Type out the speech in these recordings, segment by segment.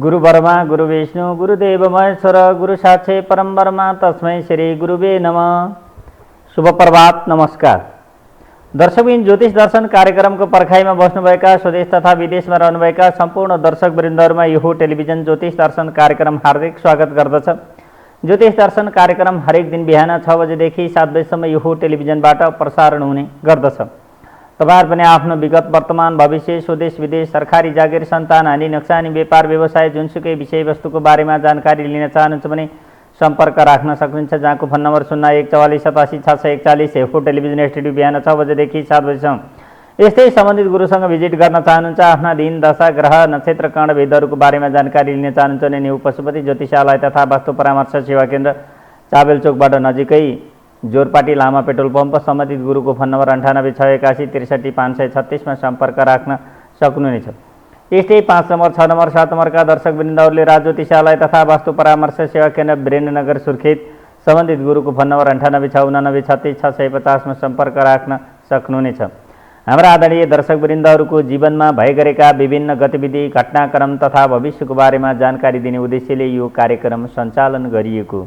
गुरु ब्रह्मा गुरु विष्णु गुरुदेव महेश्वर गुरु साक्षात् परम ब्रह्म तस्मै श्री गुरुवे नमः। शुभ प्रभात, नमस्कार दर्शकबिन। ज्योतिष दर्शन कार्यक्रमको पर्खाइमा बस्नुभएका स्वदेश तथा विदेशमा रहनुभएका सम्पूर्ण दर्शकवृन्दहरुमा यो टेलिभिजन ज्योतिष दर्शन कार्यक्रम हार्दिक स्वागत गर्दछ। ज्योतिष दर्शन कार्यक्रम हरेक दिन बिहान 6 बजेदेखि 7 बजेसम्म यो टेलिभिजनबाट प्रसारण हुने गर्दछ। तपाईहरु पनि आफ्नो विगत, वर्तमान, भविष्य, स्वदेश विदेश, सरकारी जागिर, सन्तान हानि, नक्सानी, व्यापार व्यवसाय, जुनसुकै विषयवस्तुको बारेमा जानकारी लिन चाहनुहुन्छ भने सम्पर्क राख्न सक्नुहुन्छ। जहाँको फोन नम्बर 0144886641 हेफो टेलिभिजन स्टुडियो बिहान 6 बजेदेखि 7 बजेसम्म। यस्तै सम्बन्धित गुरुसँग भिजिट गर्न चाहनुहुन्छ, आफ्ना दिन, दशा, ग्रह, नक्षत्र, कर्ण भेदहरूको बारेमा जानकारी लिन चाहनुहुन्छ भने न्यू पशुपति ज्योतिषालय तथा वास्तु परामर्श सेवा केन्द्र चाबेल चोकबाट नजिकै जोरपाटी लामा पेट्रोल पम्प। सम्बन्धित गुरुको फोन नम्बर 9861863536 मा सम्पर्क राख्न सक्नुहुनेछ। यस्तै 5 नम्बर, 6 नम्बर, 7 नम्बरका दर्शकवृन्दहरूले राज ज्योतिषालय तथा वास्तु परामर्श सेवा केन्द्र वीरेन्द्रनगर सुर्खेत सम्बन्धित गुरुको फोन नम्बर 9869936650 मा सम्पर्क राख्न सक्नुहुनेछ। हाम्रा आदरणीय दर्शकवृन्दहरूको जीवनमा भइरहेका विभिन्न गतिविधि, घटनाक्रम तथा भविष्यको बारेमा जानकारी दिने उद्देश्यले यो कार्यक्रम सञ्चालन गरिएको।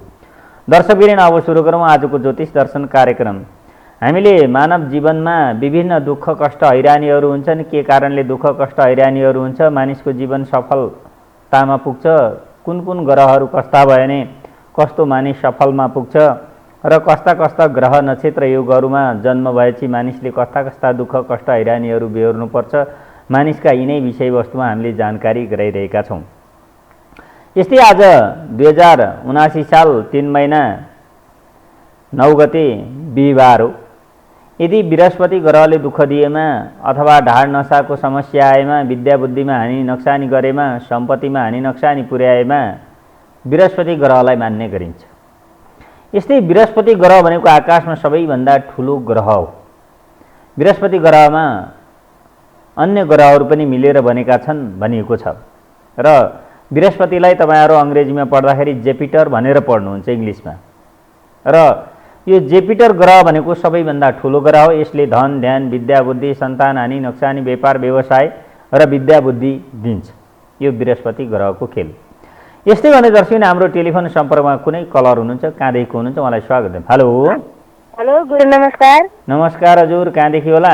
दर्शकवृन्द, अब सुरु गरौँ आजको ज्योतिष दर्शन कार्यक्रम। हामीले मानव जीवनमा विभिन्न दुःख, कष्ट, हैरानीहरू हुन्छन्। के कारणले दुःख, कष्ट, हैरानीहरू हुन्छ? मानिसको जीवन सफलतामा पुग्छ? कुन कुन ग्रहहरू कस्ता भए भने कस्तो मानिस सफलमा पुग्छ र कस्ता कस्ता ग्रह, नक्षत्र, योगहरूमा जन्म भएपछि मानिसले कस्ता कस्ता दुःख, कष्ट, हैरानीहरू बेहोर्नुपर्छ? मानिसका यिनै विषयवस्तुमा हामीले जानकारी गराइरहेका छौँ। यस्तै आज 2079 साल 3 महिना 9 गते बिहिबार हो। यदि बृहस्पति ग्रहले दुःख दिएमा अथवा ढाड नसाको समस्या आएमा, विद्या बुद्धिमा हानि नक्सानी गरेमा, सम्पत्तिमा हानि नक्सानी पुर्याएमा बृहस्पति ग्रहलाई मान्ने गरिन्छ। यस्तै बृहस्पति ग्रह भनेको आकाशमा सबैभन्दा ठुलो ग्रह हो। बृहस्पति ग्रहमा अन्य ग्रहहरू पनि मिलेर बनेका छन् भनिएको छ र बृहस्पतिलाई तपाईहरु अंग्रेजीमा पढ्दाखेरि जेपिटर भनेर पढ्नुहुन्छ, इंग्लिशमा। र यो जेपिटर ग्रह भनेको सबैभन्दा ठुलो ग्रह हो। यसले धन, ध्यान, विद्या बुद्धि, सन्तान हानि, नक्सानी, व्यापार व्यवसाय र विद्या बुद्धि दिन्छ। यो बृहस्पति ग्रहको खेल। यस्तै भने दर्शकले हाम्रो टेलिफोन सम्पर्कमा कुनै कलर हुनुहुन्छ, कहाँदेखि हुनुहुन्छ, मलाई स्वागत छ। हेलो हेलो गुरु, नमस्कार। नमस्कार हजुर, कहाँदेखि होला?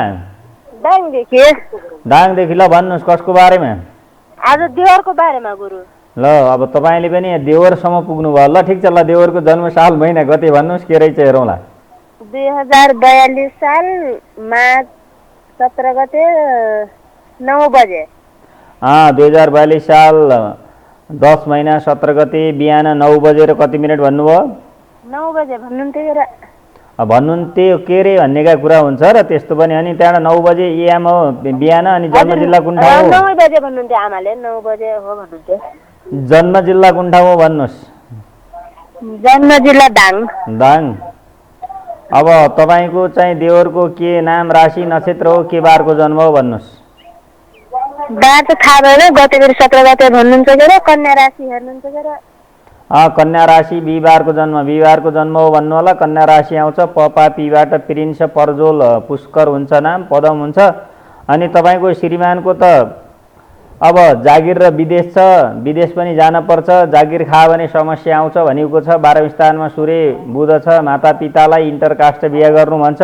दाङदेखि। दाङदेखि। ल भन्नुहोस् कसको बारेमा? आज देवरको बारेमा गुरु। ल अब तपाईले पनि देवरसम्म पुग्नु भयो। ल ठिक छ। ल देवरको जन्म साल, महिना, गते भन्नुहोस्, के रहेछ हेरौँला। 2042 साल मार्च 17 गते 9 बजे। 2042 साल 10 महिना 17 गते बिहान 9 बजेर कति मिनेट भन्नुभयो? 9 बजे भन्नुहुन्थ्यो र भन्नुहुन्थ्यो के रे भन्नेका कुरा हुन्छ र त्यस्तो पनि। अनि त्यहाँ 9 बजे एएम हो बिहान। अनि जन्म जिल्ला कुन ठाउँ हो? 9 बजे भन्नुहुन्थ्यो आमाले। 9 बजे हो भन्नुहुन्थ्यो। जन्म जिल्ला कुन ठाउँ हो भन्नुहोस्? जन्म जिल्ला दाङ। दाङ। अब तपाईको चाहिँ देवरको के नाम, राशि, नक्षत्र हो, के बारको जन्म हो भन्नुहोस्? बार त थाहा भएन। गते 17 गते भन्नुहुन्छ के र? कन्या राशि हेर्नुहुन्छ के र? कन्या राशि, बिहिबारको जन्म। बिहिबारको जन्म हो भन्नु होला। कन्या राशि आउँछ। पपा पीबाट प्रिन्स, परजोल, पुष्कर हुन्छ नाम, पदम हुन्छ। अनि तपाईको श्रीमानको त अब जागिर र विदेश छ, विदेश पनि जान पर्छ। जागिर खायो भने समस्या आउँछ भनिएको छ। 12औं स्थानमा सूर्य बुध छ। माता पितालाई इन्टरकास्ट बिहे गर्नु भन्छ।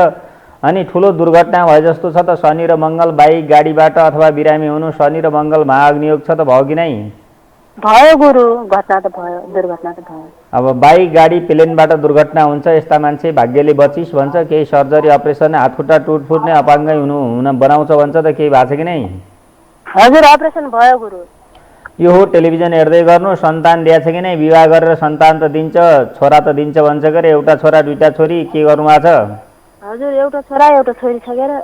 अनि ठुलो दुर्घटना भए जस्तो छ त। शनि र मङ्गल बाइक गाडीबाट अथवा बिरामी हुनु। शनि र मङ्गल महाअग्नियोग छ त, भयो कि नै? भयो गुरु, घटना त भयो, दुर्घटना त भयो। अब बाइक गाडी प्लेनबाट दुर्घटना हुन्छ। यस्ता मान्छे भाग्यले बचिस भन्छ। केही सर्जरी, अपरेसन, हातखुट्टा टुटफुट नै अपाङ्गै हुन बनाउँछ भन्छ त, केही भएको छ कि नै? हजुर, अपरेसन भयो गुरु। यो हो टेलिभिजन हेर्दै गर्नु। सन्तान दिएछ कि नै? विवाह गरेर सन्तान त दिन्छ, छोरा त दिन्छ भन्छ के रे? एउटा छोरा दुईटा छोरी, के गर्नु भएको छ? हजुर, एउटा छोरा एउटा छोरी छ के र?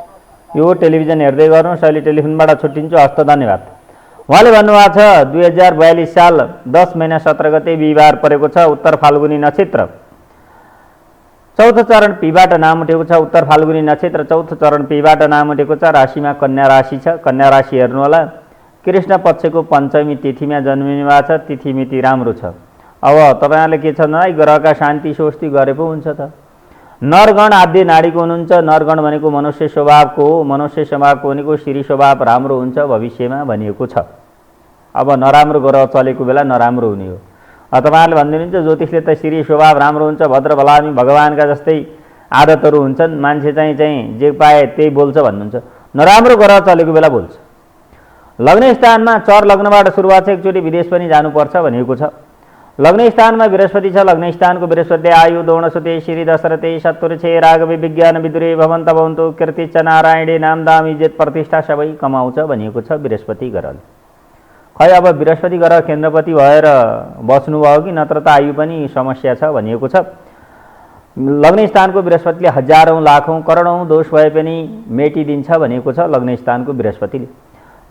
यो टेलिभिजन हेर्दै गर्नु। शैली टेलिफोनबाट छुट्टिन्छु। हस्त, धन्यवाद। उहाँले भन्नुभएको छ 2042 साल 10 महिना 17 गते बिहिबार परेको छ। उत्तर फाल्गुनी नक्षत्र, चौथो चरण पीबाट नाम उठेको छ। उत्तर फाल्गुनी नक्षत्र चौथो चरण पीबाट नाम उठेको छ। राशिमा कन्या राशि छ। कन्या राशि हेर्नु होला। कृष्ण पक्षको पञ्चमी तिथिमा जन्मिनु भएको छ। तिथि मिति राम्रो छ। अब तपाईहरुले के छ नै ग्रहका शान्ति स्वस्ति गरे पो हुन्छ त। नरगण आद्य नाडीको हुनुहुन्छ। नरगण भनेको मनुष्य स्वभावको हो। मनुष्य स्वभावको भनेको श्री स्वभाव राम्रो हुन्छ भविष्यमा भनिएको छ। अब नराम्रो ग्रह चलेको बेला नराम्रो हुने हो। तपाईँहरूले भनिदिनुहुन्छ ज्योतिषले त श्री स्वभाव राम्रो हुन्छ, भद्र भलामी भगवानका जस्तै आदतहरू हुन्छन्, मान्छे चाहिँ जे पाए त्यही बोल्छ भन्नुहुन्छ। नराम्रो ग्रह चलेको बेला बोल्छ। लग्न स्थानमा चर लग्नबाट सुरुवात छ, एकचोटि विदेश पनि जानुपर्छ भनेको छ। लग्न स्थानमा बृहस्पति छ, लग्न स्थानको बृहस्पति आयु दौणसुते श्री दशरथे शत्रुछे राघवे विज्ञान विदुरे भवन्त भवन्तु कीर्तिच नारायणे नाम दाम इज्जत प्रतिष्ठा सबै कमाउँछ भनिएको छ बृहस्पति ग्रहले। खै अब बृहस्पति ग्रह केन्द्रपति भएर बस्नुभयो कि नत्र त आयु पनि समस्या छ भनिएको छ। लग्न स्थानको बृहस्पतिले हजारौँ लाखौँ करोडौँ दोष भए पनि मेटिदिन्छ भनेको छ लग्न स्थानको बृहस्पतिले।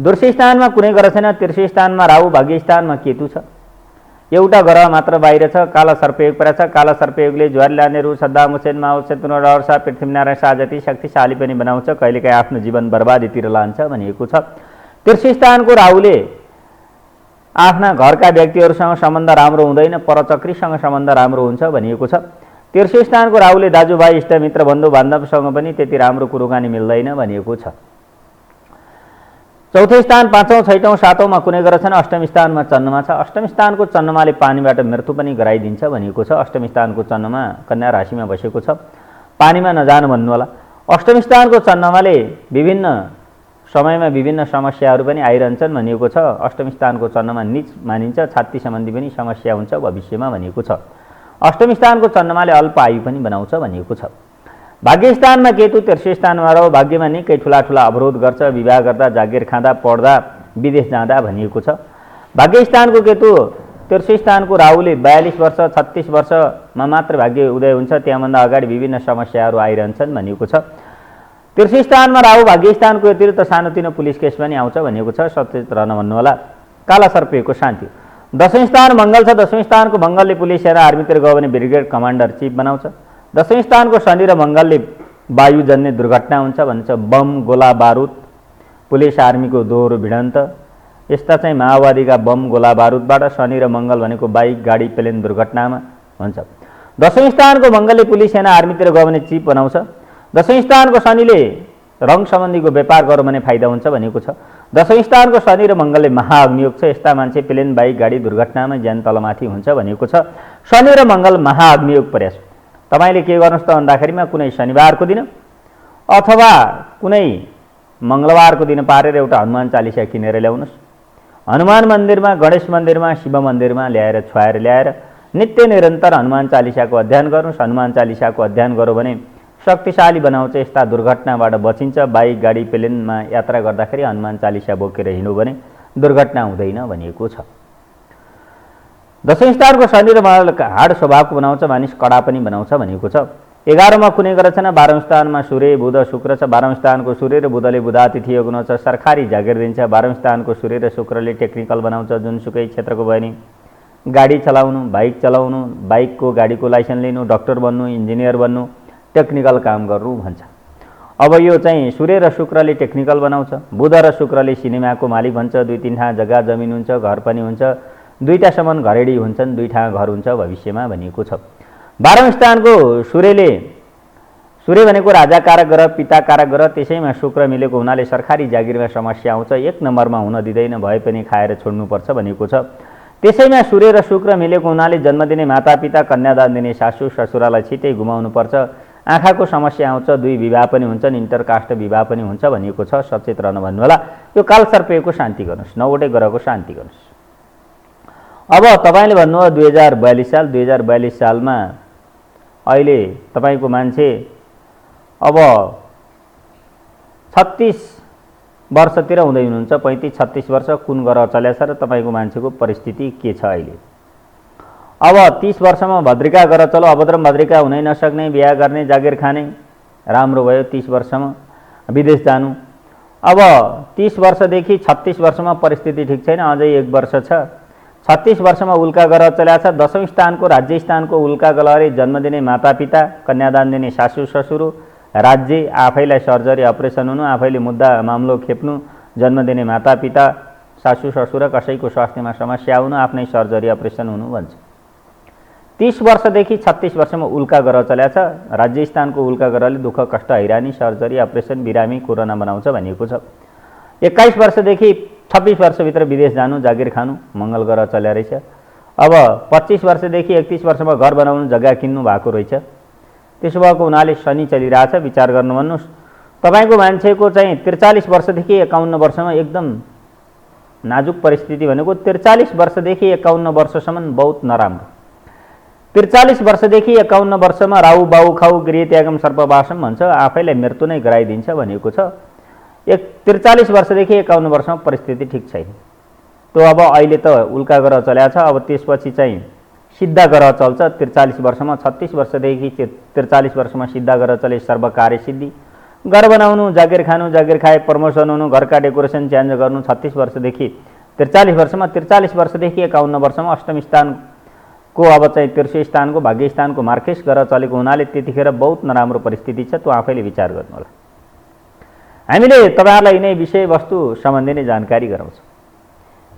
दोष स्थानमा कुनै ग्रह छैन, तीर्थ स्थानमा राहु, भाग्य स्थानमा केतु छ। एउटा ग्रह मात्र बाहिर छ, काला सर्पयोग परेको छ। काला सर्पयोगले ज्वारी लानेहरू सद्दाम हुसेन, माओ सेतुन, डरसा, पृथ्वीनारायण शाह जति शक्तिशाली पनि बनाउँछ, कहिलेकाहीँ आफ्नो जीवन बर्बादीतिर लान्छ भनिएको छ। तीर्थ स्थानको राहुले आफ्ना घरका व्यक्तिहरूसँग सम्बन्ध राम्रो हुँदैन, परचक्रीसँग सम्बन्ध राम्रो हुन्छ भनिएको छ। तीर्थ स्थानको राहुले दाजुभाइ इष्टमित्र बन्धु बान्धवसँग पनि त्यति राम्रो कुराकानी मिल्दैन भनिएको छ। चौथो स्थान, पाँचौँ, छैटौँ, सातौँमा कुनै ग्रह छैन। अष्टम स्थानमा चन्द्रमा छ। अष्टम स्थानको चन्द्रमाले पानीबाट मृत्यु पनि गराइदिन्छ भनिएको छ। अष्टम स्थानको चन्द्रमा कन्या राशिमा बसेको छ, पानीमा नजानु भन्नु होला। अष्टम स्थानको चन्द्रमाले विभिन्न समयमा विभिन्न समस्याहरू पनि आइरहन्छन् भनिएको छ। अष्टम स्थानको चन्द्रमा नीच मानिन्छ, छाती सम्बन्धी पनि समस्या हुन्छ भविष्यमा भनिएको छ। अष्टम स्थानको चन्द्रमाले अल्प आयु पनि बनाउँछ भनिएको छ। भाग्य स्थानमा केतु, तीर्थ स्थानमा रह्यो, भाग्यमा निकै ठुला ठुला अवरोध गर्छ, विवाह गर्दा, जागिर खाँदा, पढ्दा, विदेश जाँदा भनिएको छ। भाग्य स्थानको केतु, तीर्थ स्थानको राहुले 42 वर्ष 36 वर्षमा मात्र भाग्य उदय हुन्छ, त्यहाँभन्दा अगाडि विभिन्न समस्याहरू आइरहन्छन् भनिएको छ। तीर्थ स्थानमा राहु, भाग्य स्थानको अतिरिक्त सानोतिनो पुलिस केस पनि आउँछ भनिएको छ, सचेत रहन भन्नुहोला। काला सर्पयोगको शान्ति। दशौँ स्थान मङ्गल छ, दशौँ स्थानको मङ्गलले पुलिस सेना आर्मीतिर गयो भने ब्रिगेड कमान्डर चिफ बनाउँछ। दशौँ स्थानको शनि र मङ्गलले वायुजन्य दुर्घटना हुन्छ भन्छ, बम, गोला बारुद, पुलिस आर्मीको दोहोरो भिडन्त, यस्ता चाहिँ माओवादीका बम, गोला बारुदबाट शनि र मङ्गल भनेको बाइक, गाडी, प्लेन दुर्घटनामा हुन्छ। दशौँ स्थानको मङ्गलले पुलिस सेना आर्मीतिर गयो भने चिफ बनाउँछ। दशौँ स्थानको शनिले रङ सम्बन्धीको व्यापार गरौँ भने फाइदा हुन्छ भनेको छ। दशौँ स्थानको शनि र मङ्गलले महाअग्नियोग छ, यस्ता मान्छे प्लेन, बाइक, गाडी दुर्घटनामा ज्यान तलमाथि हुन्छ भनेको छ। शनि र मङ्गल महाअग्नियोग परेछ। तपाईँले के गर्नुहोस् त भन्दाखेरिमा कुनै शनिबारको दिन अथवा कुनै मङ्गलबारको दिन पारेर एउटा हनुमान चालिसा किनेर ल्याउनुहोस्। हनुमान मन्दिरमा, गणेश मन्दिरमा, शिव मन्दिरमा ल्याएर छुवाएर ल्याएर नित्य निरन्तर हनुमान चालिसाको अध्ययन गर्नुहोस्। हनुमान चालिसाको अध्ययन गऱ्यो भने शक्तिशाली बनाउँछ, यस्ता दुर्घटनाबाट बचिन्छ। बाइक, गाडी, प्लेनमा यात्रा गर्दाखेरि हनुमान चालिसा बोकेर हिँड्यो भने दुर्घटना हुँदैन भनिएको छ। दशौँ स्थानको शनि र मङ्गल हाड स्वभावको बनाउँछ, मानिस कडा पनि बनाउँछ भनिएको छ। 11औँमा कुनै ग्रह छैन, 12औँ स्थानमा सूर्य, बुध, शुक्र छ। 12औँ स्थानको सूर्य र बुधले बुधातिथि योग छ, सरकारी जागिर दिन्छ। 12औँ स्थानको सूर्य र शुक्रले टेक्निकल बनाउँछ, जुनसुकै क्षेत्रको भयो नि गाडी चलाउनु, बाइक चलाउनु, बाइकको गाडीको लाइसेन्स लिनु, डाक्टर बन्नु, इन्जिनियर बन्नु, टेक्निकल काम गर्नु भन्छ। अब यो चाहिँ सूर्य र शुक्रले टेक्निकल बनाउँछ। बुध र शुक्रले सिनेमाको मालिक भन्छ, 2-3 ठाउँ जग्गा जमिन हुन्छ, घर पनि हुन्छ, 2टासम्म घरेडी हुन्छन्, 2 ठाउँ घर हुन्छ भविष्यमा भनिएको छ। 12औँ स्थानको सूर्य भनेको राजा कारक ग्रह, पिता कारक ग्रह, त्यसैमा शुक्र मिलेको हुनाले सरकारी जागिरमा समस्या आउँछ, 1 नम्बरमा हुन दिँदैन, भए पनि खाएर छोड्नुपर्छ भनिएको छ। त्यसैमा सूर्य र शुक्र मिलेको हुनाले जन्म दिने मातापिता, कन्यादान दिने सासू ससुरालाई छिटै गुमाउनुपर्छ, आँखाको समस्या आउँछ, 2 विवाह पनि हुन्छन्, इन्टरकास्ट विवाह पनि हुन्छ भनिएको छ। सचेत रहन भन्नुहोला। यो कालसर्पयोगको शान्ति गर्नुहोस्, 9वटै ग्रहको शान्ति गर्नुहोस्। अब तपाईँले भन्नुभयो 2042 साल, 2042 सालमा अहिले तपाईँको मान्छे अब 36 वर्षतिर हुँदै हुनुहुन्छ, 35-36 वर्ष कुन ग्रह चलेछ र तपाईँको मान्छेको परिस्थिति के छ अहिले। अब 30 वर्षमा भद्रिका ग्रह चलो, अभद्रम भद्रिका हुनै नसक्ने, बिहा गर्ने, जागिर खाने, राम्रो भयो। 30 वर्षमा विदेश जानु। अब 30 वर्षदेखि 36 वर्षमा परिस्थिति ठिक छैन, अझै 1 वर्ष छ। 36 वर्षमा उल्का ग्रह चलेको छ। 10औँ स्थानको राज्य स्थानको उल्का ग्रहले जन्म दिने मातापिता, कन्यादान दिने सासू ससुर, राज्य, आफैलाई सर्जरी अपरेसन हुनु, आफैले मुद्दा मामलो खेप्नु, जन्म दिने मातापिता, सासू ससुर, कसैको स्वास्थ्यमा समस्या हुनु, आफ्नै सर्जरी अपरेसन हुनु भन्छ। 30 वर्षदेखि 36 वर्षमा उल्का ग्रह चलेको छ। राज्य स्थानको उल्का ग्रहले दुःख, कष्ट, हैरानी, सर्जरी, अपरेसन, बिरामी, कोरोना बनाउँछ भनिएको छ। 21 वर्षदेखि 26 वर्षभित्र विदेश जानु, जागिर खानु, मङ्गल ग्रह चल्या रहेछ। अब 25 वर्षदेखि 31 वर्षमा घर बनाउनु, जग्गा किन्नु भएको रहेछ। त्यसो भएको हुनाले शनि चलिरहेछ, विचार गर्नु भन्नुहोस्। तपाईँको मान्छेको चाहिँ 43 वर्षदेखि 51 वर्षमा एकदम नाजुक परिस्थिति भनेको 43 वर्षदेखि 51 वर्षसम्म बहुत नराम्रो। 43 वर्षदेखि 51 वर्षमा राहु बाउ खाउ गृह त्यागम सर्पवासम भन्छ, आफैलाई मृत्यु नै गराइदिन्छ भनेको छ। 43 वर्षदेखि 51 वर्षमा परिस्थिति ठिक छैन। त्यो अब अहिले त उल्का ग्रह चल्या छ, अब त्यसपछि चाहिँ सिद्ध ग्रह चल्छ 43 वर्षमा। 36 वर्षदेखि 43 वर्षमा सिद्ध ग्रह चले सर्व कार्य सिद्धि, घर बनाउनु, जागिर खानु, जागिर खाए प्रमोसन हुनु, घरका डेकोरेसन चेन्ज गर्नु 36 वर्षदेखि 43 वर्षमा। 43 वर्षदेखि 51 वर्षमा अष्टम स्थानको अब चाहिँ तेर्सो स्थानको भाग्य स्थानको मार्केस ग्रह चलेको हुनाले त्यतिखेर बहुत नराम्रो परिस्थिति छ। त्यो आफैले विचार गर्नु होला। हामीले तपाईँहरूलाई यिनै विषयवस्तु सम्बन्धी नै जानकारी गराउँछौँ।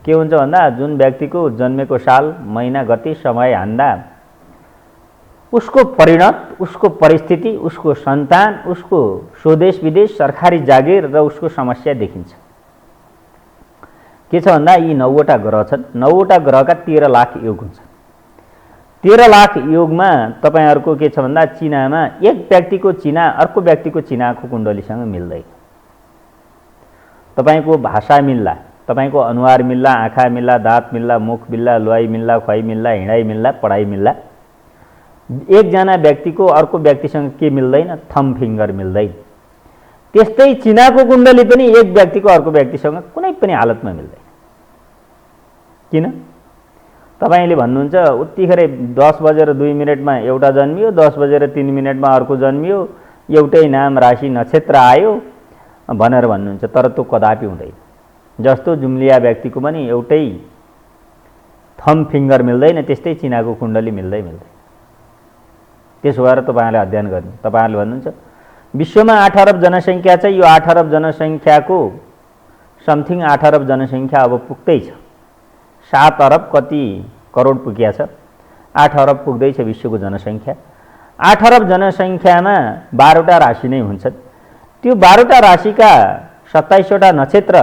के हुन्छ भन्दा जुन व्यक्तिको जन्मेको साल, महिना, गति, समय हान्दा उसको परिणत, उसको परिस्थिति, उसको सन्तान, उसको स्वदेश विदेश, सरकारी जागिर र उसको समस्या देखिन्छ। के छ भन्दा यी 9वटा ग्रह छन्। 9वटा ग्रहका 13 लाख योग हुन्छ। 13 लाख योगमा तपाईँहरूको के छ भन्दा चिनामा एक व्यक्तिको चिना अर्को व्यक्तिको चिनाको कुण्डलीसँग मिल्दैन। तपाईँको भाषा मिल्ला, तपाईँको अनुहार मिल्ला, आँखा मिल्ला, दाँत मिल्ला, मुख मिल्ला, लुहाई मिल्ला, खुवाई मिल्ला, हिँडाइ मिल्ला, पढाइ मिल्ला। एकजना व्यक्तिको अर्को व्यक्तिसँग के मिल्दैन? थम फिङ्गर मिल्दैन। त्यस्तै चिनाको कुण्डली पनि एक व्यक्तिको अर्को व्यक्तिसँग कुनै पनि हालतमा मिल्दैन। किन? तपाईँले भन्नुहुन्छ उत्तिखेर 10 बजेर 2 मिनटमा एउटा जन्मियो, 10 बजेर 3 मिनटमा अर्को जन्मियो, एउटै नाम, राशि, नक्षत्र आयो भनेर भन्नुहुन्छ, तर त्यो कदापि हुँदैन। जस्तो जुम्लिया व्यक्तिको पनि एउटै थम फिङ्गर मिल्दैन, त्यस्तै चिनाको कुण्डली मिल्दैन। त्यसो भएर तपाईँले अध्ययन गर्नु। तपाईँहरूले भन्नुहुन्छ विश्वमा 8 अरब जनसङ्ख्या छ, यो 8 अरब जनसङ्ख्याको समथिङ 8 अरब जनसङ्ख्या अब पुग्दैछ। 7 अरब कति करोड पुगेको छ, 8 अरब पुग्दैछ विश्वको जनसङ्ख्या। 8 अरब जनसङ्ख्यामा 12वटा राशि नै हुन्छन्। त्यो 12वटा राशिका 27वटा नक्षत्र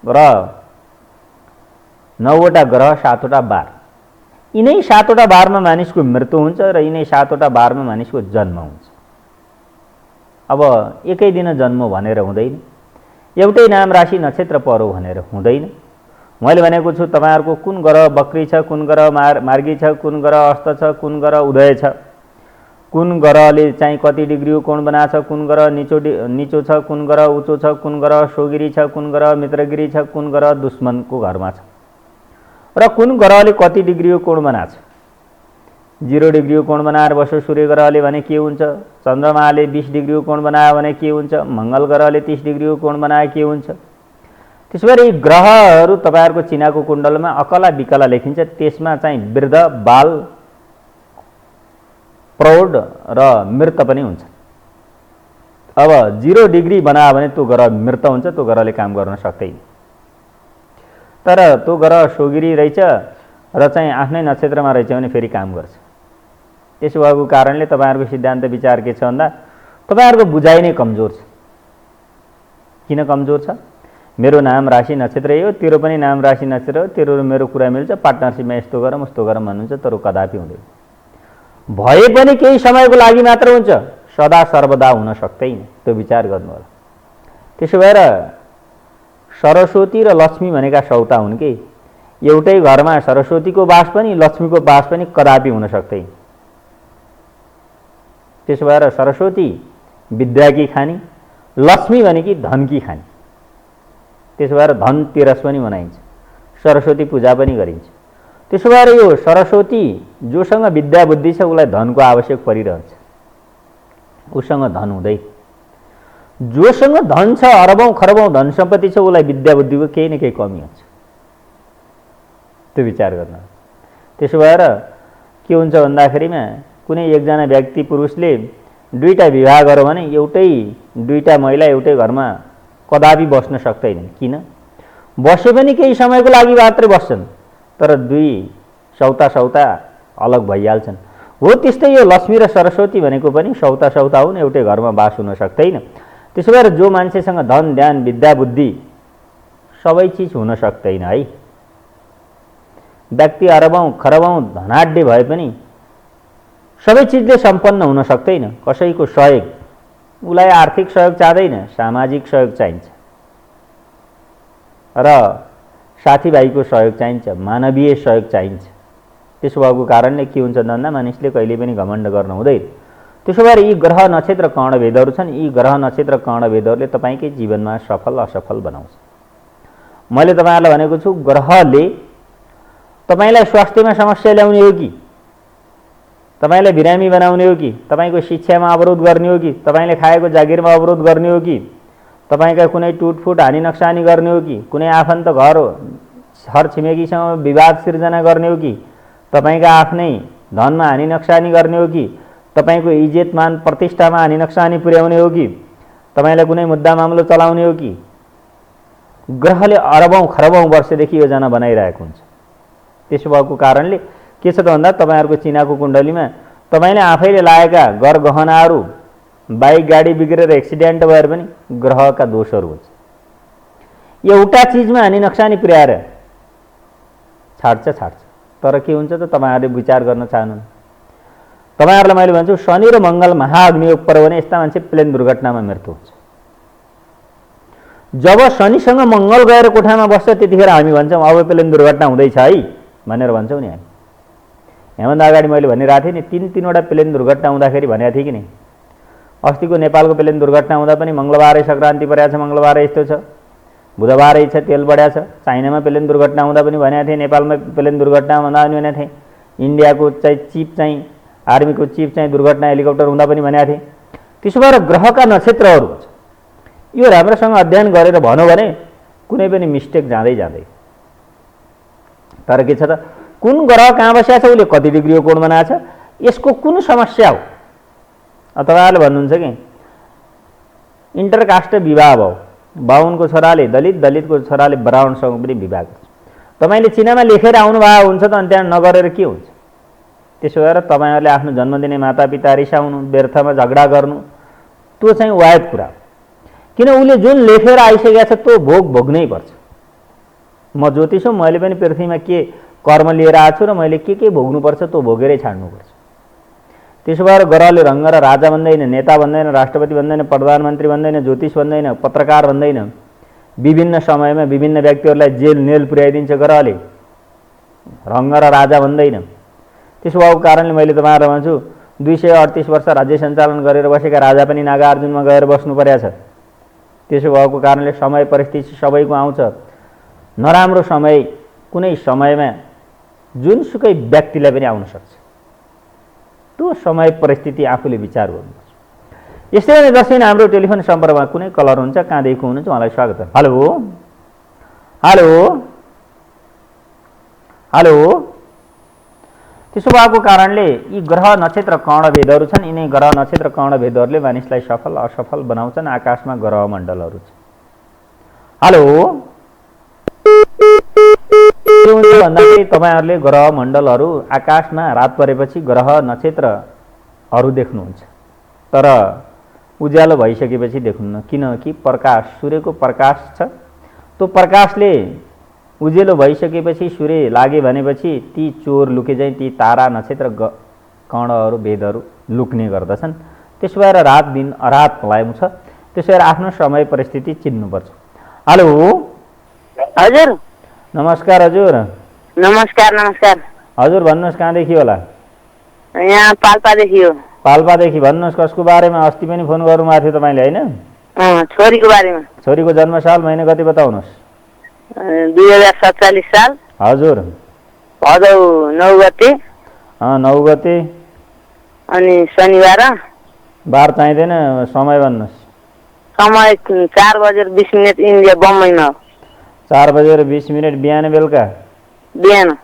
र 9वटा ग्रह, 7वटा बार। यिनै 7वटा बारमा मानिसको मृत्यु हुन्छ र यिनै 7वटा बारमा मानिसको जन्म हुन्छ। अब एकै दिन जन्म भनेर हुँदैन, एउटै नाम, राशि, नक्षत्र परो भनेर हुँदैन। मैले भनेको छु तपाईँहरूको कुन ग्रह बक्री छ, कुन ग्रह मार्गी छ, कुन ग्रह अस्त छ, कुन ग्रह उदय छ, कुन ग्रहले चाहिँ कति डिग्री कोण बनाएको छ, कुन ग्रह निचो छ, कुन ग्रह उच्चो छ, कुन ग्रह सोगिरी छ, कुन ग्रह मित्रगिरी छ, कुन ग्रह दुश्मनको घरमा छ र कुन ग्रहले कति डिग्री कोण बनाएको छ। 0 डिग्री कोण बनाएर बस्यो सूर्य ग्रहले भने के हुन्छ, चन्द्रमाले 20 डिग्री कोण बनायो भने के हुन्छ, मङ्गल ग्रहले 30 डिग्री कोण बनाए के हुन्छ। त्यसो भएर यी ग्रहहरू तपाईँहरूको चिनाको कुण्डलमा अकला विकला लेखिन्छ। त्यसमा चाहिँ वृद्ध, बाल, प्रौढ र मृत पनि हुन्छ। अब 0 डिग्री बनायो भने त्यो ग्रह मृत हुन्छ, त्यो ग्रहले काम गर्न सक्दैन। तर त्यो ग्रह सोगिरी रहेछ र चाहिँ आफ्नै नक्षत्रमा रहेछ भने फेरि काम गर्छ। त्यसो भएको कारणले तपाईँहरूको सिद्धान्त विचार के छ भन्दा तपाईँहरूको बुझाइ नै कमजोर छ। किन कमजोर छ? मेरो नाम, राशि, नक्षत्र हो, तेरो पनि नाम, राशि, नक्षत्र हो, तेरो र मेरो कुरा मिल्छ, पार्टनरसिपमा यस्तो गरौँ उस्तो गरौँ भन्नुहुन्छ, तर कदापि हुँदैन। भए पनि केही समयको लागि मात्र हुन्छ, सदा सर्वदा हुन सक्दैन। त्यो विचार गर्नु होला। त्यसो भएर सरस्वती र लक्ष्मी भनेका सौता हुन् कि एउटै घरमा सरस्वतीको बास पनि लक्ष्मीको बास पनि कदापि हुन सक्दैन। त्यसो भएर सरस्वती विद्याकी खानी, लक्ष्मी भनेकी धनकी खानी। त्यसो भएर धनतेरस पनि मनाइन्छ, सरस्वती पूजा पनि गरिन्छ। त्यसो भएर यो सरस्वती जोसँग विद्या बुद्धि छ उसलाई धनको आवश्यक परिरहन्छ, उसँग धन हुँदैन। जोसँग धन छ, अरबौं खरबौं धन सम्पत्ति छ, उसलाई विद्या बुद्धिको केही न केही कमी हुन्छ। त्यो विचार गर्न। त्यसो भएर के हुन्छ भन्दाखेरिमा कुनै एकजना व्यक्ति पुरुषले 2टा विवाह गर्यो भने एउटै 2टा महिला एउटै घरमा कदापि बस्न सक्दैनन्। किन? बसे पनि केही समयको लागि मात्रै बस्छन्, तर 2 सौता अलग भइहाल्छन्। हो त्यस्तै यो लक्ष्मी र सरस्वती भनेको पनि सौता हुन्, एउटै घरमा बास हुन सक्दैन। त्यसो भएर जो मान्छेसँग धन, ध्यान, विद्या, बुद्धि सबै चिज हुन सक्दैन है। व्यक्ति अरबौं खरबौं धनाढ्य भए पनि सबै चिजले सम्पन्न हुन सक्दैन। कसैको सहयोग, उसलाई आर्थिक सहयोग चाहिँदैन, सामाजिक सहयोग चाहिन्छ र साथीभाइको सहयोग चाहिन्छ, मानवीय सहयोग चाहिन्छ। त्यसो भएको कारणले के हुन्छ भन्दा मानिसले कहिले पनि घमण्ड गर्नु हुँदैन। त्यसो भएर यी ग्रह नक्षत्र कर्णभेदहरू छन्। यी ग्रह नक्षत्र कर्णभेदहरूले तपाईँकै जीवनमा सफल असफल बनाउँछ। मैले तपाईँहरूलाई भनेको छु, ग्रहले तपाईँलाई स्वास्थ्यमा समस्या ल्याउने हो कि, तपाईँलाई बिरामी बनाउने हो कि, तपाईँको शिक्षामा अवरोध गर्ने हो कि, तपाईँले खाएको जागिरमा अवरोध गर्ने हो कि, तपाईँका कुनै टुटफुट हानि नक्सानी गर्ने हो कि, कुनै आफन्त घर छर छिमेकीसँग विवाद सिर्जना गर्ने हो कि, तपाईँका आफ्नै धनमा हानि नक्सानी गर्ने हो कि, तपाईँको इज्जत मान प्रतिष्ठामा हानि नक्सानी पुर्याउने हो कि, तपाईँलाई कुनै मुद्दा मामलो चलाउने हो कि, ग्रहले अरबौं खरबौं वर्षदेखि योजना बनाइरहेको हुन्छ। त्यसो भएको कारणले के छ त भन्दा तपाईँहरूको चिनाको कुण्डलीमा तपाईँले आफैले लागेका घर गहनाहरू, बाइक गाडी बिग्रेर एक्सिडेन्ट भएर पनि ग्रहका दोषहरू हुन्छ। एउटा चिजमा हानि नक्सानी पुर्याएर छाड्छ। तर के हुन्छ त तपाईँहरूले विचार गर्न चाहनुहुन्न। तपाईँहरूलाई मैले भन्छु, शनि र मङ्गल महाअग्नियोग पर्यो भने यस्ता मान्छे प्लेन दुर्घटनामा मृत्यु हुन्छ। जब शनिसँग मङ्गल गएर कोठामा बस्छ त्यतिखेर हामी भन्छौँ अब प्लेन दुर्घटना हुँदैछ है भनेर भन्छौँ नि हामी। यहाँभन्दा अगाडि मैले भनिरहेको थिएँ नि, तीनवटा प्लेन दुर्घटना हुँदाखेरि भनेको थिएँ कि नि। अस्तिको नेपालको प्लेन दुर्घटना हुँदा पनि मङ्गलबारै सङ्क्रान्ति परेको छ, मङ्गलबारै यस्तो छ, बुधबारै छ तेल बढ्या छ। चाइनामा प्लेन दुर्घटना हुँदा पनि भनेको थिएँ, नेपालमा प्लेन दुर्घटना हुँदा पनि भनेको थिएँ। इन्डियाको चाहिँ चिफ चाहिँ आर्मीको चिफ चाहिँ दुर्घटना हेलिकप्टर हुँदा पनि भनेको थिएँ। त्यसो भएर ग्रहका नक्षत्रहरू यो राम्रोसँग अध्ययन गरेर भनौँ भने कुनै पनि मिस्टेक जाँदै। तर के छ त, कुन ग्रह कहाँ बसेको छ, उसले कति डिग्रीको कोण बनाएको छ, यसको कुन समस्या हो। तपाईँहरूले भन्नुहुन्छ कि इन्टरकास्ट विवाह भयो, बाहुनको छोराले दलित, दलितको छोराले ब्राह्मणसँग पनि विवाह गर्छ। तपाईँले चिनामा लेखेर आउनुभएको हुन्छ त, अनि त्यहाँ नगरेर के हुन्छ। त्यसो भएर तपाईँहरूले आफ्नो जन्मदिने मातापिता रिसाउनु, व्यर्थमा झगडा गर्नु, त्यो चाहिँ वायद कुरा हो। किन उसले जुन लेखेर आइसकेको छ त्यो भोग भोग्नै पर्छ। म ज्योतिष हुँ, मैले पनि पृथ्वीमा के कर्म लिएर आएको छु र मैले के भोग्नुपर्छ त्यो भोगेरै छाड्नुपर्छ। त्यसो भएर ग्रहले रङ्ग र राजा भन्दैन, नेता भन्दैन, राष्ट्रपति भन्दैन, प्रधानमन्त्री भन्दैन, ज्योतिष भन्दैन, पत्रकार भन्दैन। विभिन्न समयमा विभिन्न व्यक्तिहरूलाई जेल नेल पुर्याइदिन्छ ग्रहले, रङ्ग र राजा भन्दैन। त्यसो भएको कारणले मैले तपाईँहरूलाई भन्छु, 238 वर्ष राज्य सञ्चालन गरेर बसेका राजा पनि नागार्जुनमा गएर बस्नु परेको छ। त्यसो भएको कारणले समय परिस्थिति सबैको आउँछ। नराम्रो समय कुनै समयमा जुनसुकै व्यक्तिलाई पनि आउन सक्छ। त्यो समय परिस्थिति आफूले विचार गर्नुपर्छ। यस्तै भने दर्शक हाम्रो टेलिफोन सम्पर्कमा कुनै कलर हुन्छ, कहाँदेखि हुनुहुन्छ, उहाँलाई स्वागत छ। Hello hello hello. त्यसो भएको कारणले यी ग्रह नक्षत्र कर्णभेदहरू छन्। यिनै ग्रह नक्षत्र कर्णभेदहरूले मानिसलाई सफल असफल बनाउँछन्। आकाशमा ग्रह मण्डलहरू छन्। हेलो, के हुन्छ भन्दाखेरि तपाईँहरूले ग्रह मण्डलहरू आकाशमा रात परेपछि ग्रह नक्षत्रहरू देख्नुहुन्छ, तर उज्यालो भइसकेपछि देख्नुहुन्न। किनकि प्रकाश, सूर्यको प्रकाश छ, त्यो प्रकाशले उज्यालो भइसकेपछि सूर्य लागे भनेपछि ती चोर लुके चाहिँ ती तारा नक्षत्र कणहरू भेदहरू लुक्ने गर्दछन्। त्यसो भएर रात दिन अरात पलायम छ। त्यसो भएर आफ्नो समय परिस्थिति चिन्नुपर्छ। हेलो हजुर। नमस्कार हजुर। नमस्कार नमस्कार। हजुर भन्नुहोस्, कहाँदेखि होला? यहाँ पाल्पादेखि हो। पाल्पादेखि। भन्नुहोस् कसको बारेमा? अस्ति पनि फोन गर्नुभएको थियो तपाईँले होइन? छोरीको बारेमा। छोरीको जन्मसाल महिना कति बताउनुहोस्? 2047 साल। हजुर। भदौ 9 गते। 9 गते। अनि शनिबार। बार चाहिँदैन, समय भन्नुहोस्। समय 4:20 इन्डिया बम्बईमा हो। 4:20 बिहान बेलुका? बिहान।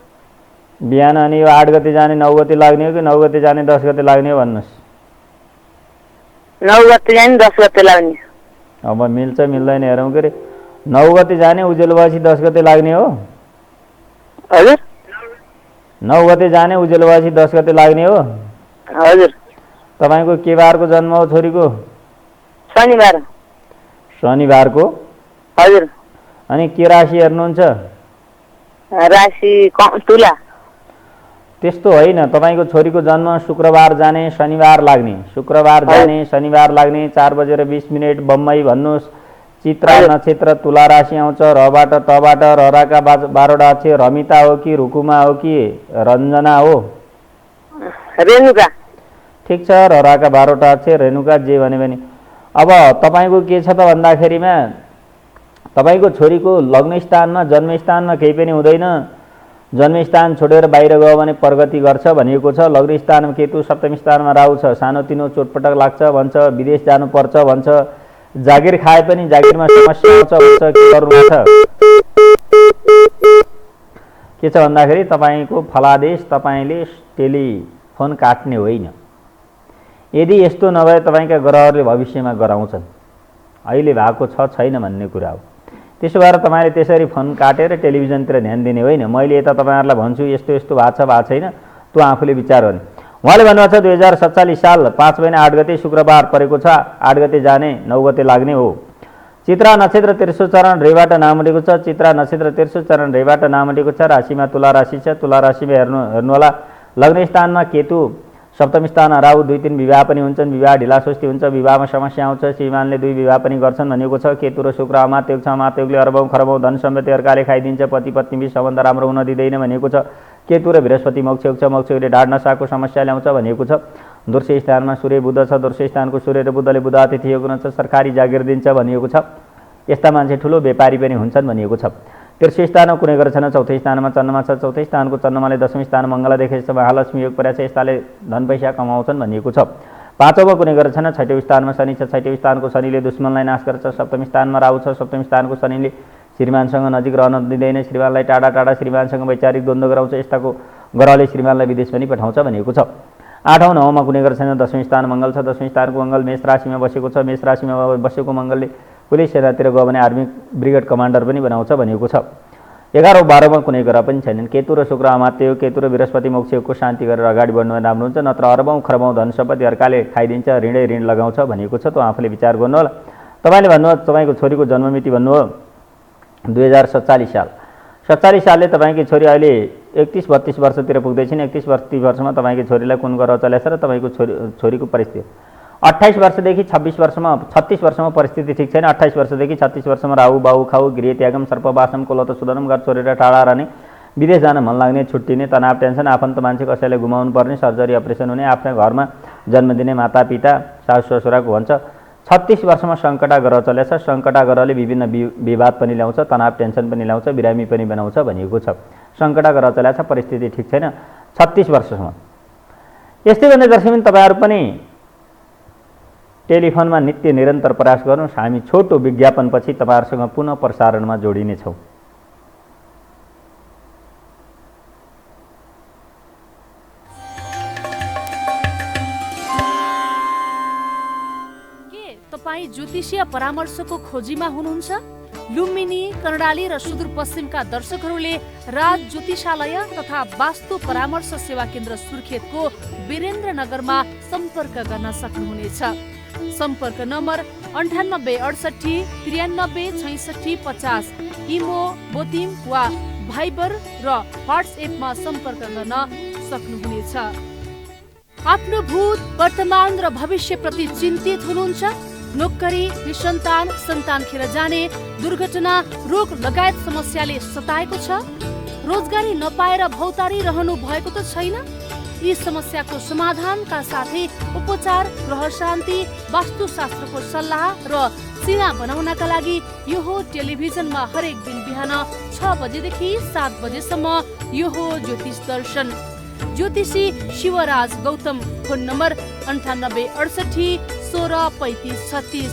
बिहान। अनि यो 8 गते जाने 9 गते लाग्ने हो कि 9 गते जाने 10 गते लाग्ने हो भन्नुहोस्? 9 गते जाने 10 गते लाग्ने। अब मिल्छ मिल्दैन हेरौँ के अरे। 9 गते जाने उज्यालो भएपछि 10 गते लाग्ने हो? हजुर। 9 गते जाने उज्यालो भएपछि 10 गते लाग्ने हो? हजुर। तपाईँको के बारको जन्म हो छोरीको? शनिबार। शनिबारको? हजुर। अनि के राशि हेर्नुहुन्छ? राशि तुला। त्यस्तो होइन, तपाईँको छोरीको जन्म शुक्रबार जाने शनिबार लाग्ने, शुक्रबार जाने शनिबार लाग्ने, 4:20 बम्बई भन्नुहोस्। चित्रा नक्षत्र तुला राशि आउँछ। रबाट तबाट रराका 12वटा अक्षर रमिता हो कि रुकुमा हो कि रञ्जना हो? रेणुका। ठिक छ, रराका 12वटा अक्षर रेणुका जे भने पनि। अब तपाईँको के छ त भन्दाखेरिमा तपाईँको छोरीको लग्न स्थानमा जन्मस्थानमा केही पनि हुँदैन। जन्मस्थान छोडेर बाहिर गयो भने प्रगति गर्छ भनिएको छ। लग्न स्थानमा केतु, सप्तम स्थानमा राहु छ, सानोतिनो चोटपटक लाग्छ भन्छ, विदेश जानुपर्छ भन्छ, जागिर खाए पनि जागिरमा समस्या आउँछ भन्छ। के गर्नु छ? के छ भन्दाखेरि तपाईँको फलादेश तपाईँले टेलिफोन काट्ने होइन। यदि यस्तो नभए तपाईँका ग्रहहरूले भविष्यमा गराउँछन्, अहिले भएको छ छैन भन्ने कुरा हो। त्यसो भएर तपाईँले त्यसरी फोन काटेर टेलिभिजनतिर ध्यान दिने होइन। मैले यता तपाईँहरूलाई भन्छु यस्तो यस्तो भएको छ भएको छैन, त्यो आफूले विचार गर्ने। उहाँले भन्नुभएको छ 2047 साल 5 महिना 8 गते शुक्रबार परेको छ। 8 गते जाने 9 गते लाग्ने हो। चित्रा नक्षत्र तेर्सो चरण रेबाट नाम उठेको छ। चित्रा नक्षत्र तेर्सो चरण रेबाट नाम उठेको छ। राशिमा तुला राशि छ। तुला राशिमा हेर्नुहोला, लग्न स्थानमा केतु, सप्तम स्थानमा राहु, 2-3 विवाह पनि हुन्छन्। विवाह ढिलासुस्ती हुन्छ, विवाहमा समस्या आउँछ। श्रीमानले 2 विवाह पनि गर्छन् भनिएको छ। केतु र शुक्र अमात्योग छ। अमात्योगले अरबौँ खरबौँ धन सम्पत्ति अर्काले खाइदिन्छ। पति पत्नीबीच सम्बन्ध राम्रो हुन दिँदैन भनिएको छ। केतु र बृहस्पति मोक्षयोग छ। मोक्षयोगले ढाड नसाको समस्या ल्याउँछ भनिएको छ। दोर्ष स्थानमा सूर्य बुध छ। दोर्ष स्थानको सूर्य र बुधले बुध अतिथि योग हुन्छ, सरकारी जागिर दिन्छ भनिएको छ। यस्ता मान्छे ठुलो व्यापारी पनि हुन्छन् भनिएको छ। तेर्सो स्थानमा कुनै ग्रह छैन। चौथो स्थानमा चन्द्रमा छ। चौथो स्थानको चन्द्रमाले 10औं स्थान मङ्गल देखेछ। महालक्ष्मी योग परेछ, यस्ताले धन पैसा कमाउँछन् भनिएको छ। पाँचौँमा कुनै ग्रह छैन। 6औं स्थानमा शनि छ। 6औं स्थानको शनिले दुश्मनलाई नाश गर्छ। सप्तम स्थानमा राहु छ। सप्तम स्थानको शनिले श्रीमानसँग नजिक रहन दिँदैन, श्रीमानलाई टाढा टाढा श्रीमानसँग वैचारिक द्वन्द्व गराउँछ। यस्ताको ग्रहले श्रीमानलाई विदेश पनि पठाउँछ भनिएको छ। 8औँ 9औँमा कुनै ग्रह छैन। 10औं स्थान मङ्गल छ। 10औं स्थानको मङ्गल मेष राशिमा बसेको छ। मेष राशिमा बसेको मङ्गलले पुलिस सेनातिर गयो भने आर्मी ब्रिगेड कमान्डर पनि बनाउँछ भनिएको छ। 11 औँ 12 मा कुनै ग्रह पनि छैनन्। केतु र शुक्र अमात्योग, केतु र बृहस्पति मोक्षयोगको शान्ति गरेर अगाडि बढ्नु राम्रो हुन्छ, नत्र अरबौँ खरबौँ धन सम्पत्ति अर्काले खाइदिन्छ, ऋणै ऋण लगाउँछ भनिएको छ। त्यो आफूले विचार गर्नु होला। तपाईँले भन्नुभयो तपाईँको छोरीको जन्ममिति भन्नुभयो 2047 साल। 47 सालले तपाईँकी छोरी अहिले 31-32 वर्षतिर पुग्दैछन्। 31-32 वर्षमा तपाईँकी छोरीलाई कुन ग्रह चलेछ र तपाईँको छोरीको परिस्थिति 28 वर्षदेखि 26 वर्षमा 36 वर्षमा परिस्थिति ठिक छैन। 28 वर्षदेखि 36 वर्षमा राहु बाहु खाउ गृह त्यागम सर्पवासम कोलत सुदनम घर छोडेर टाढा रहने, विदेश जान मन लाग्ने, छुट्टिने, तनाव टेन्सन, आफन्त मान्छे कसैलाई गुमाउनु पर्ने, सर्जरी अपरेसन हुने, आफ्नो घरमा जन्म दिने मातापिता सासु ससुराको भन्छ। 36 वर्षमा सङ्कटा ग्रह चलेछ। सङ्कटा ग्रहले विभिन्न विवाद पनि ल्याउँछ, तनाव टेन्सन पनि ल्याउँछ, बिरामी पनि बनाउँछ भनिएको छ। सङ्कटा ग्रह चलेछ, परिस्थिति ठिक छैन 36 वर्षसम्म। यस्तै भने दर्शकबिन तपाईँहरू पनि टेलिफोनमा नित्य निरन्तर प्रयास गर्नुहोस्। हामी छोटो विज्ञापनपछि तपाईँहरूसँग पुनः प्रसारणमा जोडिनेछौँ। तपाईँ ज्योतिषीय परामर्शको खोजीमा हुनुहुन्छ? लुम्बिनी, कर्णाली र सुदूरपश्चिमका दर्शकहरूले राज ज्योतिषालय तथा वास्तु परामर्श सेवा केन्द्र सुर्खेतको वीरेन्द्रनगरमा सम्पर्क गर्न सक्नुहुनेछ। सम्पर्क नम्बर 98 68 93 66 50, इमो, बोतिम वा भाइबर र व्हाट्सएपमा सम्पर्क गर्न सक्नुहुनेछ। आफ्नो भूत, वर्तमान र भविष्यप्रति चिन्तित हुनुहुन्छ? नोकरी, निसन्तान, सन्तान खेर जाने, दुर्घटना, रोग लगायत समस्याले सताएको छ? रोजगारी नपाएर भौतारी रहनु भएको त छैन? यी समस्याको समाधानका साथै उपचार, ग्रह शान्ति, वास्तुशास्त्रको सल्लाह र सिना बनाउनका लागि यो हो टेलिभिजनमा हरेक दिन बिहान 6 बजेदेखि 7 बजेसम्म यो हो ज्योतिष दर्शन। ज्योतिषी शिवराज गौतम। Phone number 98 68 16 35 36,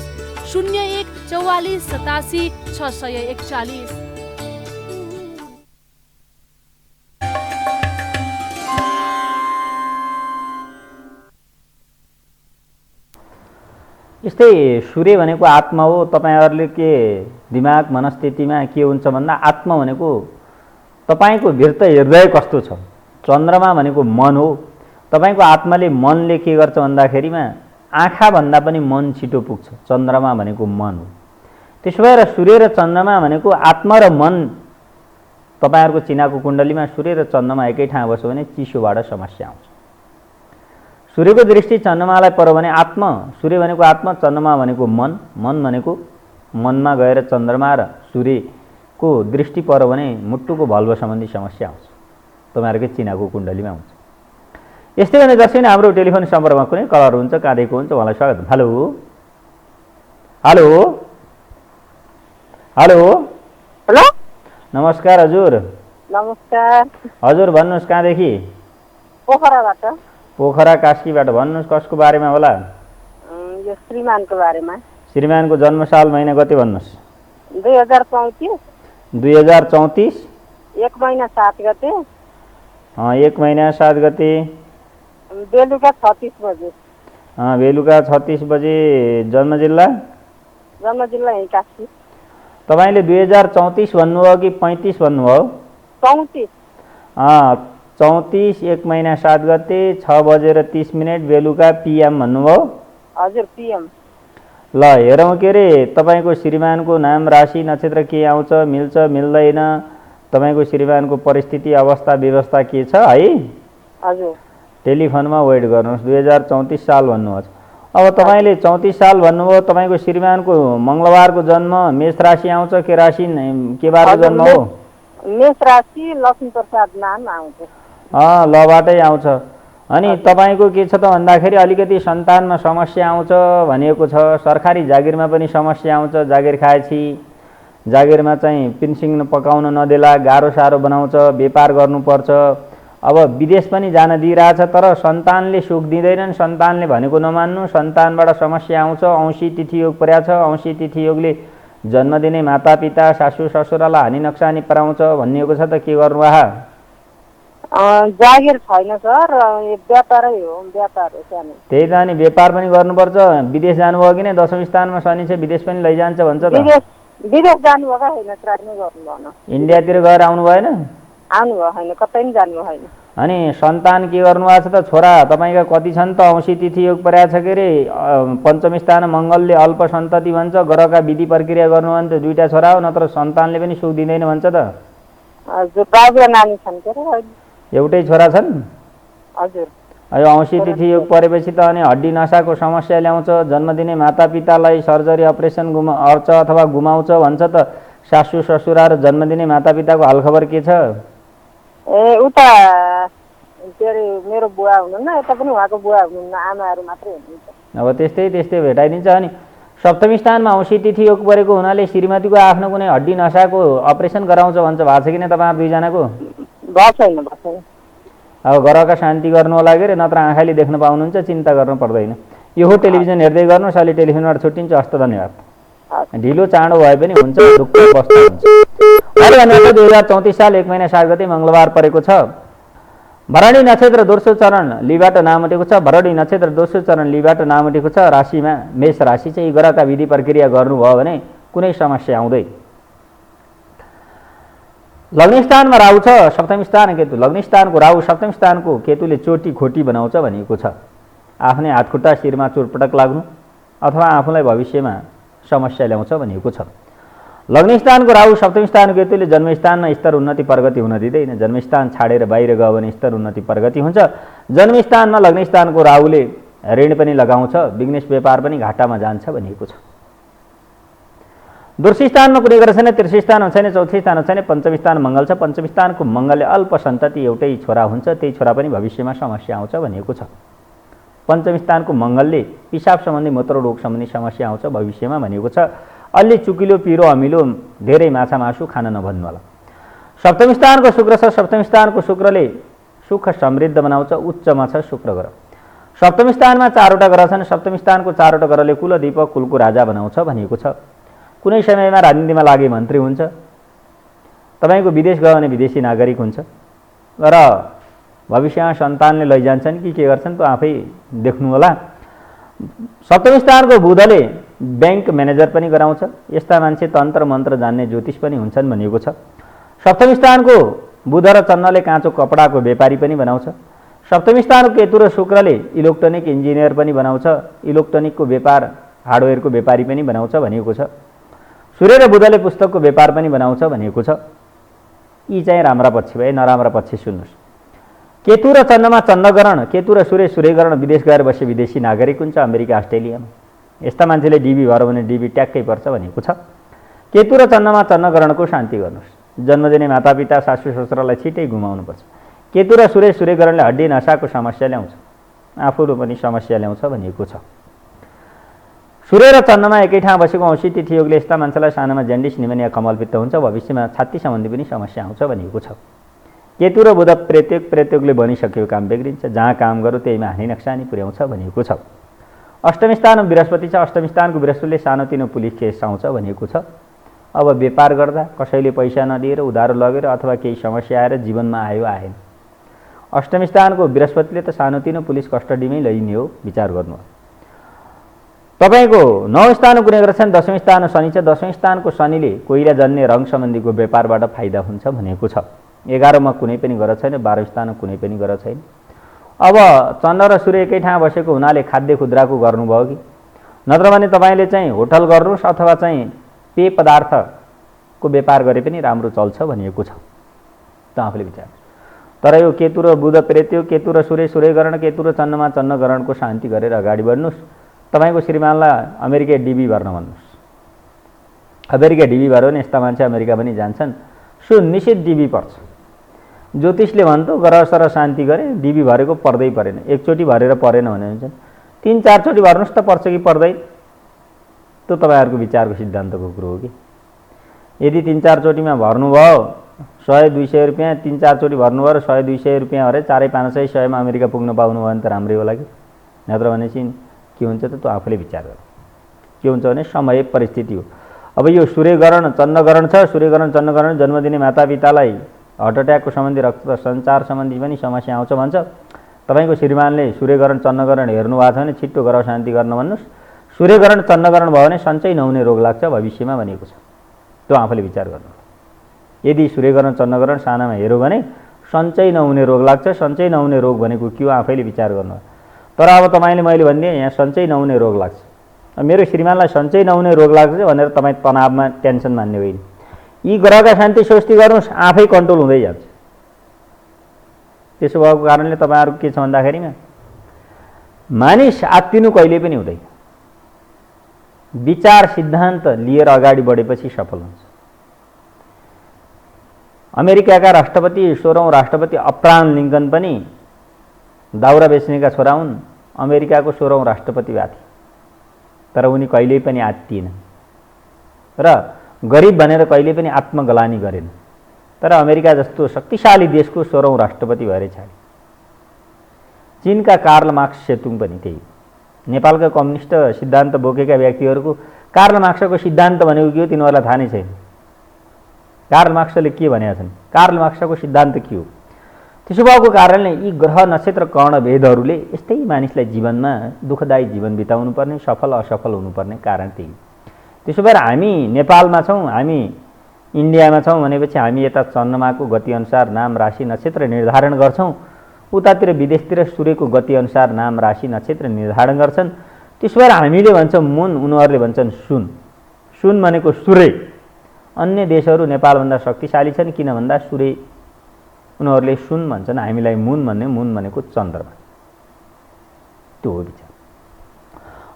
01 44 87 641। यस्तै सूर्य भनेको आत्मा हो। तपाईँहरूले के दिमाग मनस्थितिमा के हुन्छ भन्दा आत्मा भनेको तपाईँको भित्र हृदय कस्तो छ। चन्द्रमा भनेको मन हो। तपाईँको आत्माले मनले के गर्छ भन्दाखेरिमा आँखा भन्दा पनि मन छिटो पुग्छ। चन्द्रमा भनेको मन हो। त्यसो भएर सूर्य र चन्द्रमा भनेको आत्मा र मन तपाईँहरूको चिनाको कुण्डलीमा सूर्य र चन्द्रमा एकै ठाउँ बस्यो भने चिसोबाट समस्या आउँछ। सूर्यको दृष्टि चन्द्रमालाई पर्यो भने आत्मा, सूर्य भनेको आत्मा, चन्द्रमा भनेको मन, मन भनेको मनमा गएर चन्द्रमा र सूर्यको दृष्टि पर्यो भने मुटुको भल्भ सम्बन्धी समस्या आउँछ, तपाईँहरूकै चिनाको कुण्डलीमा हुन्छ। यस्तै भने दर्शक हाम्रो टेलिफोन सम्पर्कमा कुनै कलर हुन्छ, काँधेको हुन्छ, उहाँलाई स्वागत। हेलो हेलो हेलो हेलो, नमस्कार हजुर। नमस्कार हजुर भन्नुहोस्, कहाँदेखि? पोखराबाट। पोखरा कास्कीबाट। भन्नुहोस् कसको बारेमा होला? यो श्रीमानको बारेमा। श्रीमानको जन्मसाल महिना कति भन्नुहोस्? 2034 2034 1 महिना 7 गते 1 महिना 7 गते बेलुका 36 बजे। बेलुका 36 बजे। जन्म जिल्ला? जन्म जिल्ला यही कास्की। तपाईँले 2034 भन्नुभयो कि 35 भन्नुभयो? 34 34 1 महिना 7 गते 6 बजेर 30 मिनट बेलुका पिएम भन्नुभयो? हजुर, पिएम। ल हेरौँ, के अरे तपाईँको श्रीमानको नाम, राशि, नक्षत्र के आउँछ, मिल्छ मिल्दैन, तपाईँको श्रीमानको परिस्थिति, अवस्था, व्यवस्था के छ है? हजुर। टेलिफोनमा वेट गर्नुहोस्। 2034 साल भन्नुहोस्। अब तपाईँले 34 साल भन्नुभयो, तपाईँको श्रीमानको मङ्गलबारको जन्म, मेष राशि आउँछ के राशि, के बारको जन्म हो? मेष राशि, लक्ष्मी प्रसाद नाम आउँछ। लबाटै आउँछ। अनि तपाईँको के छ त भन्दाखेरि अलिकति सन्तानमा समस्या आउँछ भनिएको छ। सरकारी जागिरमा पनि समस्या आउँछ। जागिर खाएपछि जागिरमा चाहिँ पिन्सिङ पकाउन नदेला, गाह्रो साह्रो बनाउँछ, व्यापार गर्नुपर्छ। अब विदेश पनि जान दिइरहेछ, तर सन्तानले सुख दिँदैनन्। सन्तानले भनेको नमान्नु, सन्तानबाट समस्या आउँछ। औँसी तिथि योग परेको छ। औँसी तिथि योगले जन्म दिने मातापिता, सासू ससुरालाई हानि नक्सानी पराउँछ भनिएको छ। त के गर्नु आहा? जागिर छैन सर, व्यापारै हो, व्यापार हो सानो। त्यही त, अनि व्यापार पनि गर्नुपर्छ। विदेश जानुभयो कि नै? 10औं स्थानमा शनि छ, विदेश पनि लैजान्छ भन्छ त। विदेश जानुभएको होइन, ट्राई नै गर्नु भएन। इन्डियातिर गएर आउनु भएन? आउनुभयो होइन, कतै पनि जानु भएन। अनि सन्तान के गर्नुभएको छ त? छोरा तपाईँका कति छन् त? औँसी तिथि योग परेको छ के अरे। पञ्चम स्थान मङ्गलले अल्प सन्तति भन्छ। ग्रहका विधि प्रक्रिया गर्नु भने त 2टा छोरा हो, नत्र सन्तानले पनि सुख दिँदैन भन्छ त। हजुर, बाबु र नानी छन् के अरे? एउटै छोरा छन्? हजुर। यो औँसी तिथि योग परेपछि त अनि हड्डी नसाको समस्या ल्याउँछ। जन्मदिने मातापितालाई सर्जरी अपरेसन अर्छ अथवा गुमाउँछ भन्छ त। सासू ससुरा र जन्मदिने मातापिताको हालखबर के छ? उता के अरे मेरो बुवा हुनुहुन्न, यता पनि उहाँको बुवा हुनुहुन्न, आमाहरू मात्रै हुनुहुन्छ। अब त्यस्तै भेटाइदिन्छ। अनि सप्तमी स्थानमा औँसी तिथि योग परेको हुनाले श्रीमतीको आफ्नो कुनै हड्डी नसाको अपरेसन गराउँछ भन्छ। भएको छ कि नै तपाईँहरू दुईजनाको? भएको छैन। अब घरका शान्ति गर्नु होला के अरे, नत्र आँखाले देख्न पाउनुहुन्छ, चिन्ता गर्नु पर्दैन। यो हो टेलिभिजन हेर्दै गर्नुहोस्। अहिले टेलिभिजनबाट छुट्टिन्छ। हस्त, धन्यवाद। ढिलो चाँडो भए पनि हुन्छ, दुःख बस्ता हुन्छ। अहिले भनेको 2034 साल 1 महिना 7 गते मङ्गलबार परेको छ। भरणी नक्षत्र दोस्रो चरण लिबाट नाम उठेको छ। भरणी नक्षत्र दोस्रो चरण लिबाट नाम उठेको छ। राशिमा मेष राशि चाहिँ ग्रहका विधि प्रक्रिया गर्नुभयो भने कुनै समस्या आउँदैन। लग्न स्थानमा राहु छ, सप्तम स्थान केतु। लग्न स्थानको राहु, सप्तम स्थानको केतुले चोटी खोटी बनाउँछ भनिएको छ। आफ्नै हातखुट्टा, शिरमा चोटपटक लाग्नु अथवा आफूलाई भविष्यमा समस्या ल्याउँछ भनिएको छ। लग्न स्थानको राहु, सप्तम स्थानको केतुले जन्मस्थानमा स्तर उन्नति प्रगति हुन दिँदैन। जन्मस्थान छाडेर बाहिर गयो भने स्तर उन्नति प्रगति हुन्छ। जन्मस्थानमा लग्न स्थानको राहुले ऋण पनि लगाउँछ। बिजनेस व्यापार पनि घाटामा जान्छ भनिएको छ। दोस्रो स्थानमा कुनै ग्रह छैन, तेस्रो स्थानमा छैन, चौथो स्थानमा छैन, पञ्चम स्थान मङ्गल छ। पञ्चम स्थानको मङ्गलले अल्प सन्तति एउटै छोरा हुन्छ, त्यही छोरा पनि भविष्यमा समस्या आउँछ भनिएको छ। पञ्चम स्थानको मङ्गलले पिसाब सम्बन्धी, मूत्र रोग सम्बन्धी समस्या आउँछ भविष्यमा भनिएको छ। अलि चुकिलो, पिरो, अमिलो, धेरै माछा मासु खान नभन्नु होला। सप्तम स्थानको शुक्र छ। सप्तम स्थानको शुक्रले सुख समृद्ध बनाउँछ। उच्चमा छ शुक्र ग्रह। सप्तम स्थानमा 4वटा ग्रह छन्। सप्तम स्थानको 4वटा ग्रहले कुल दीपक, कुलको राजा बनाउँछ भनिएको छ। कुनै समयमा राजनीतिमा लागे मन्त्री हुन्छ। तपाईँको विदेश गयो भने विदेशी नागरिक हुन्छ र भविष्यमा सन्तानले लैजान्छन् कि के गर्छन् त आफै देख्नु होला। सप्तम स्थानको बुधले ब्याङ्क म्यानेजर पनि गराउँछ। यस्ता मान्छे तन्त्र मन्त्र जान्ने ज्योतिष पनि हुन्छन् भनिएको छ। सप्तम स्थानको बुध र चन्द्रले काँचो कपडाको व्यापारी पनि बनाउँछ। सप्तम स्थानको केतु र शुक्रले इलेक्ट्रोनिक इन्जिनियर पनि बनाउँछ। इलेक्ट्रोनिकको व्यापार, हार्डवेयरको व्यापारी पनि बनाउँछ भनिएको छ। सूर्य र बुधले पुस्तकको व्यापार पनि बनाउँछ भनिएको छ। यी चाहिँ राम्रा पक्ष भए। नराम्रा पक्ष सुन्नुहोस्। केतु र चन्द्रमा चन्द्रग्रहण, केतु र सूर्य सूर्यग्रहण, विदेश गएर बसे विदेशी नागरिक हुन्छ अमेरिका अस्ट्रेलियामा। यस्ता मान्छेले डिबी भएर भने डिबी ट्याक्कै पर्छ भनेको छ। केतु र चन्द्रमा चन्द्रग्रहणको शान्ति गर्नुहोस्। जन्म दिने मातापिता सासू ससुरालाई छिटै घुमाउनुपर्छ। केतु र सूर्य सूर्यग्रहणले हड्डी नसाको समस्या ल्याउँछ, आफूले पनि समस्या ल्याउँछ भनिएको छ। सूर्य र चन्द्रमा एकै ठाउँ बसेको औँसी तिथि योगले यस्ता मान्छेलाई सानोमा जेन्डिस, निमोनिया, कमलपित्त हुन्छ, भविष्यमा छाती सम्बन्धी पनि समस्या आउँछ भनिएको छ। केतु र बुध प्रेतयोगले बनिसकेको काम बिग्रिन्छ, जहाँ काम गरौँ त्यहीमा हानि नक्सानी पुर्याउँछ भनिएको छ। अष्टमी स्थानमा बृहस्पति छ, अष्टमी स्थानको बृहस्पतिले सानोतिनो पुलिस केस आउँछ भनिएको छ। अब व्यापार गर्दा कसैले पैसा नदिएर उधारो लगेर अथवा केही समस्या आएर जीवनमा आयो आएन। अष्टमी स्थानको बृहस्पतिले त सानोतिनो पुलिस कस्टडीमै लैने हो, विचार गर्नु। तपाईँको 9 स्थानमा कुनै ग्रह छन्, 10औं स्थानमा शनि छ। 10औं स्थानको शनिले कोइला जन्ने रङ सम्बन्धीको व्यापारबाट फाइदा हुन्छ भनेको छ। 11मा कुनै पनि ग्रह छैन, 12औं स्थानमा कुनै पनि ग्रह छैन। अब चन्द्र र सूर्य एकै ठाउँ बसेको हुनाले खाद्य खुद्राको गर्नुभयो कि नत्र भने तपाईँले चाहिँ होटल गर्नुहोस् अथवा चाहिँ पेय पदार्थको व्यापार गरे पनि राम्रो चल्छ भनिएको छ। त आफूले विचार। तर यो केतु र बुध प्रेत्यो, केतु र सूर्य सूर्यग्रहण, केतु र चन्द्रमा चन्द्रग्रहणको शान्ति गरेर अगाडि बढ्नुहोस्। तपाईँको श्रीमानलाई अमेरिका डिबी भर्न भन्नुहोस्। अमेरिका डिबी भर्यो भने यस्ता मान्छे अमेरिका पनि जान्छन्। सुनिश्चित डिबी पर्छ। ज्योतिषले भन्छ ग्रह सर शान्ति गरे डिबी भरेको पर्दै परेन। एकचोटि भरेर परेन भने हुन्छ 3-4 चोटि भर्नुहोस् त पर्छ कि पर्दैन, त्यो तपाईँहरूको विचारको सिद्धान्तको कुरो हो कि। यदि 3-4 चोटिमा भर्नुभयो 100-200 रुपियाँ, 3-4 चोटि भर्नुभयो र 100-200 रुपियाँ भरे 400-500-100मा अमेरिका पुग्न पाउनुभयो भने त राम्रै होला कि। नत्र भनेपछि के हुन्छ त त्यो आफूले विचार गर्नु। के हुन्छ भने समय परिस्थिति हो। अब यो सूर्यग्रहण चन्द्रग्रहण छ, सूर्यग्रहण चन्द्रग्रहण जन्म दिने मातापितालाई हार्ट अट्याकको सम्बन्धी रक्त सञ्चार सम्बन्धी पनि समस्या आउँछ भन्छ। तपाईँको श्रीमानले सूर्यग्रहण चन्द्रग्रहण हेर्नु भएको छ भने छिट्टो ग्रह शान्ति गर्न भन्नुहोस्। सूर्यग्रहण चन्द्रग्रहण भयो भने सञ्चय नहुने रोग लाग्छ भविष्यमा भनेको छ। त्यो आफूले विचार गर्नु। यदि सूर्यग्रहण चन्द्रग्रहण सानामा हेऱ्यो भने सञ्चय नहुने रोग लाग्छ। सञ्चय नहुने रोग भनेको के हो आफैले विचार गर्नु। तर अब तपाईँले मैले भनिदिएँ यहाँ सञ्चय नहुने रोग लाग्छ, मेरो श्रीमानलाई सञ्चय नहुने रोग लाग्छ भनेर तपाईँ तनावमा टेन्सन मान्ने होइन। यी ग्रहका शान्ति स्वस्ति गर्नुहोस्, आफै कन्ट्रोल हुँदै जान्छ। त्यसो भएको कारणले तपाईँहरूको के छ भन्दाखेरिमा मानिस आत्तिनु कहिले पनि हुँदैन। विचार सिद्धान्त लिएर अगाडि बढेपछि सफल हुन्छ। अमेरिकाका राष्ट्रपति 16औं राष्ट्रपति अब्राहम लिङ्कन पनि दाउरा बेच्नेका छोरा हुन्। अमेरिकाको 16औं राष्ट्रपति भए थिए, तर उनी कहिल्यै पनि आत्तिएन र गरिब भनेर कहिले पनि आत्मग्लानी गरेन। तर अमेरिका जस्तो शक्तिशाली देशको 16औं राष्ट्रपति भएर छाडे। चीनका कार्ल मार्क्स सेतुङ पनि त्यही। नेपालका कम्युनिस्ट सिद्धान्त बोकेका व्यक्तिहरूको कार्ल मार्क्सको सिद्धान्त भनेको के हो तिनीहरूलाई थाहा नै छैन। कार्ल मार्क्सले के भनेका छन्, कार्ल मार्क्सको सिद्धान्त के हो। त्यसो भएको कारणले यी ग्रह नक्षत्र कर्ण भेदहरूले यस्तै मानिसलाई जीवनमा दुःखदायी जीवन बिताउनु पर्ने, सफल असफल हुनुपर्ने कारण त्यही। त्यसो भएर हामी नेपालमा छौँ, हामी इन्डियामा छौँ भनेपछि हामी यता चन्द्रमाको गतिअनुसार नाम राशि नक्षत्र निर्धारण गर्छौँ, उतातिर विदेशतिर सूर्यको गतिअनुसार नाम राशि नक्षत्र निर्धारण गर्छन्। त्यसो भएर हामीले भन्छौँ मुन, उनीहरूले भन्छन् सुन। सुन भनेको सूर्य। अन्य देशहरू नेपालभन्दा शक्तिशाली छन् किन भन्दा सूर्य, उनीहरूले सुन भन्छन्, हामीलाई मुन भन्ने, मुन भनेको चन्द्रमा। त्यो हो विचार।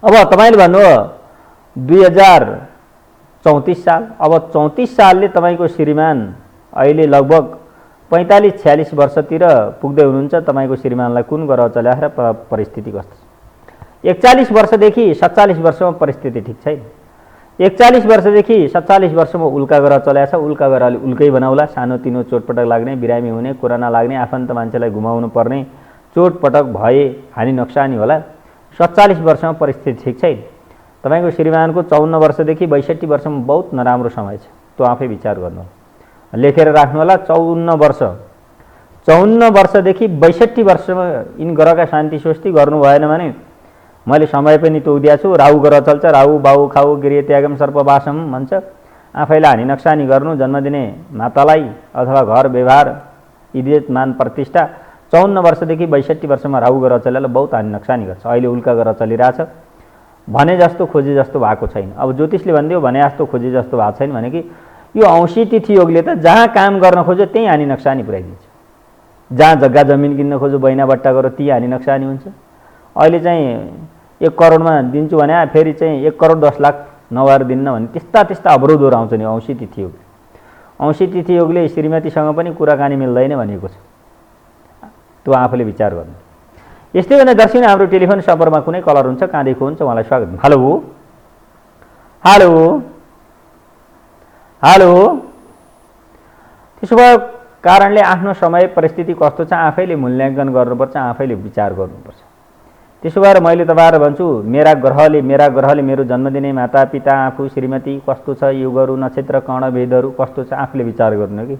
अब तपाईँले भन्नुभयो 2034 साल। अब 34 सालले तपाईँको श्रीमान अहिले लगभग 45-46 वर्षतिर पुग्दै हुनुहुन्छ। तपाईँको श्रीमानलाई कुन ग्रह चलाएर परिस्थिति कस्तो छ। 41 वर्षदेखि 47 वर्षमा परिस्थिति ठिक छैन। 41 वर्षदेखि 47 वर्षमा उल्का ग्रह चलाएको छ। उल्का ग्रहले उल्कै बनाउला, सानोतिनो चोटपटक लाग्ने, बिरामी हुने, कोरोना लाग्ने, आफन्त मान्छेलाई गुमाउनु पर्ने, चोटपटक भए हानि नोक्सानी होला। 47 वर्षमा परिस्थिति ठिक छैन। तपाईँको श्रीमानको 54 वर्षदेखि 62 वर्षमा बहुत नराम्रो समय छ। त्यो आफै विचार गर्नु, लेखेर राख्नु होला। 54 वर्षदेखि 62 वर्षमा यिन ग्रहका शान्ति स्वस्ति गर्नु भएन भने मैले समय पनि तोकिदिएको छु। राहु ग्रह चल्छ, राहु बाहु खाउ गृह त्यागम सर्पवासम भन्छ। आफैलाई हानि नोक्सानी गर्नु, जन्म दिने मातालाई अथवा घर व्यवहार इज्जत मान प्रतिष्ठा। 54 वर्षदेखि 62 वर्षमा राहु ग्रह चलेर बहुत हानि नोक्सानी गर्छ। अहिले उल्का ग्रह चलिरहेछ। भने जस्तो खोजे जस्तो भएको छैन। अब ज्योतिषले भनिदियो भने जस्तो खोजे जस्तो भएको छैन भने कि यो औँसी तिथि योगले त जहाँ काम गर्न खोज्यो त्यहीँ हानि नक्सानी पुऱ्याइदिन्छ। जहाँ जग्गा जमिन किन्न खोज्यो बैना बट्टा गरेर त्यही हानि नक्सानी हुन्छ। अहिले चाहिँ 1 करोडमा दिन्छु भने फेरि चाहिँ 1 करोड 10 लाख नभएर दिन्न भने त्यस्ता अवरोधहरू आउँछ नि औँसी तिथि योगले। औँसी तिथि योगले श्रीमतीसँग पनि कुराकानी मिल्दैन भनेको छ, त्यो आफूले विचार गर्नु। यस्तै भने दर्शक हाम्रो टेलिफोन सम्पर्कमा कुनै कलर हुन्छ, कहाँदेखि हुन्छ, उहाँलाई स्वागत। Hello hello hello. त्यसो भए कारणले आफ्नो समय परिस्थिति कस्तो छ आफैले मूल्याङ्कन गर्नुपर्छ, आफैले विचार गर्नुपर्छ। त्यसो भएर मैले तपाईँहरू भन्छु मेरा ग्रहले मेरो जन्मदिने मातापिता आफू श्रीमती कस्तो छ, युगहरू नक्षत्र कर्ण भेदहरू कस्तो छ आफूले विचार गर्नु कि।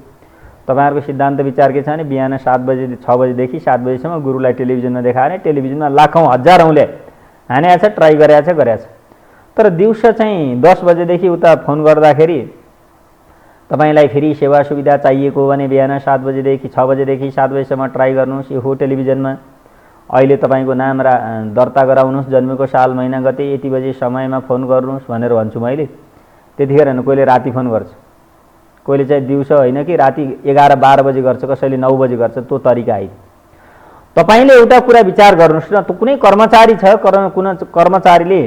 तपाईँहरूको सिद्धान्त विचार के छ भने बिहान 6 बजेदेखि 7 बजेसम्म गुरुलाई टेलिभिजनमा देखायो भने टेलिभिजनमा लाखौँ हजारौँले हानेको छ, ट्राई गरेछ। तर दिउँसो चाहिँ 10 बजेदेखि उता फोन गर्दाखेरि तपाईँलाई फेरि सेवा सुविधा चाहिएको हो भने बिहान 7 बजेदेखि 6 बजेदेखि 7 बजेसम्म ट्राई गर्नुहोस् यो टेलिभिजनमा। अहिले तपाईँको नाम दर्ता गराउनुहोस्, जन्मेको साल महिना गते यति बजे समयमा फोन गर्नुहोस् भनेर भन्छु मैले। त्यतिखेर कोहीले राति फोन गर्छ, कोहीले चाहिँ दिउँसो होइन कि राति 11-12 बजे गर्छ, कसैले 9 बजे गर्छ। त्यो तरिका आइ तपाईँले एउटा कुरा विचार गर्नुहोस् न, कुनै कर्मचारी छ, कर्मचारीले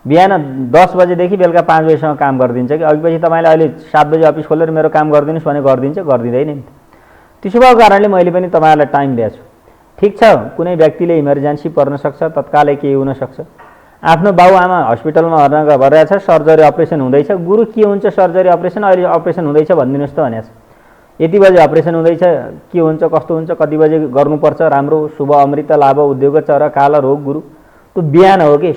बिहान 10 बजेदेखि बेलुका 5 बजेसम्म काम गरिदिन्छ कि अघिपछि तपाईँले अहिले 7 बजे अफिस खोलेर मेरो काम गरिदिनुहोस् भने गरिदिँदैन नि। त्यसो भएको कारणले मैले पनि तपाईँहरूलाई टाइम दिएको छु। ठिक छ, कुनै व्यक्तिले इमर्जेन्सी पर्न सक्छ, तत्कालै केही हुन सक्छ। आफ्नो बाबुआमा हस्पिटलमा भइरहेछ, सर्जरी अपरेसन हुँदैछ। गुरु के हुन्छ सर्जरी अपरेसन, अहिले अपरेसन हुँदैछ भनिदिनुहोस् त भनेको छ। यति बजे अपरेसन हुँदैछ, के हुन्छ कस्तो हुन्छ, कति बजे गर्नुपर्छ, राम्रो शुभ अमृत लाभ उद्योग चर काल रोग गुरु। त्यो बिहान हो कि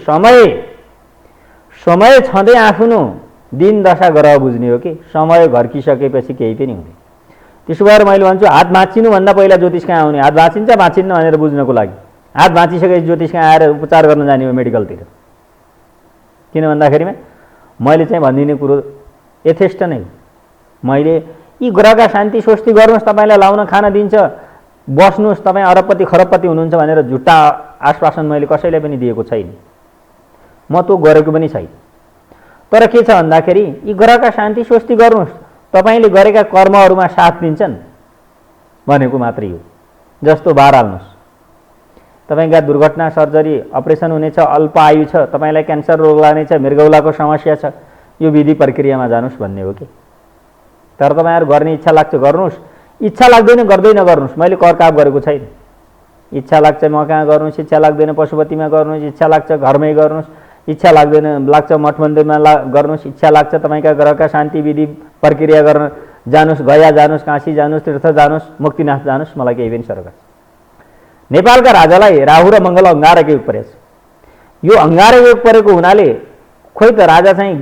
समय छँदै आफ्नो दिन दशा ग्रह बुझ्ने हो कि समय घर्किसकेपछि केही पनि हुँदैन। त्यसो भएर मैले भन्छु हात भाँचिनुभन्दा पहिला ज्योतिष कहाँ आउने, हात भाँचिन्छ भाँचिन्न भनेर बुझ्नको लागि। हात भाँचिसकेपछि ज्योतिष कहाँ आएर उपचार गर्न जाने हो मेडिकलतिर। किन भन्दाखेरिमा मैले चाहिँ भनिदिने कुरो यथेष्ट नै हो। मैले यी ग्रहका शान्ति स्वस्ति गर्नुहोस्, तपाईँलाई लाउन खान दिन्छ, बस्नुहोस्, तपाईँ अरबपति खरबपति हुनुहुन्छ भनेर झुट्टा आश्वासन मैले कसैलाई पनि दिएको छैन, म त्यो गरेको पनि छैन। तर के छ भन्दाखेरि यी ग्रहका शान्ति स्वस्ति गर्नुहोस्, तपाईँले गरेका कर्महरूमा साथ दिन्छन् भनेको मात्रै हो। जस्तो बार हाल्नुहोस्, तपाईँका दुर्घटना सर्जरी अपरेसन हुनेछ, अल्प आयु छ, तपाईँलाई क्यान्सर रोग लाग्नेछ, मृगौलाको समस्या छ, यो विधि प्रक्रियामा जानुहोस् भन्ने हो कि। तर तपाईँहरू गर्ने इच्छा लाग्छ गर्नुहोस्, इच्छा लाग्दैन गर्दै नगर्नुहोस्। मैले करकाप गरेको छैन। इच्छा लाग्छ म कहाँ गर्नुहोस्, इच्छा लाग्दैन पशुपतिमा गर्नुहोस्, इच्छा लाग्छ घरमै गर्नुहोस्, इच्छा लाग्छ मठ मन्दिरमा गर्नुहोस्, इच्छा लाग्छ तपाईँका ग्रहका शान्ति विधि प्रक्रिया गर्न जानुहोस्, गया जानुहोस्, काशी जानुहोस्, तीर्थ जानुहोस्, मुक्तिनाथ जानुहोस्, मलाई केही पनि फरक। नेपालका राजालाई राहु र मङ्गल अङ्गारक योग परेछ। यो अङ्गारक योग परेको हुनाले खोइ त राजा चाहिँ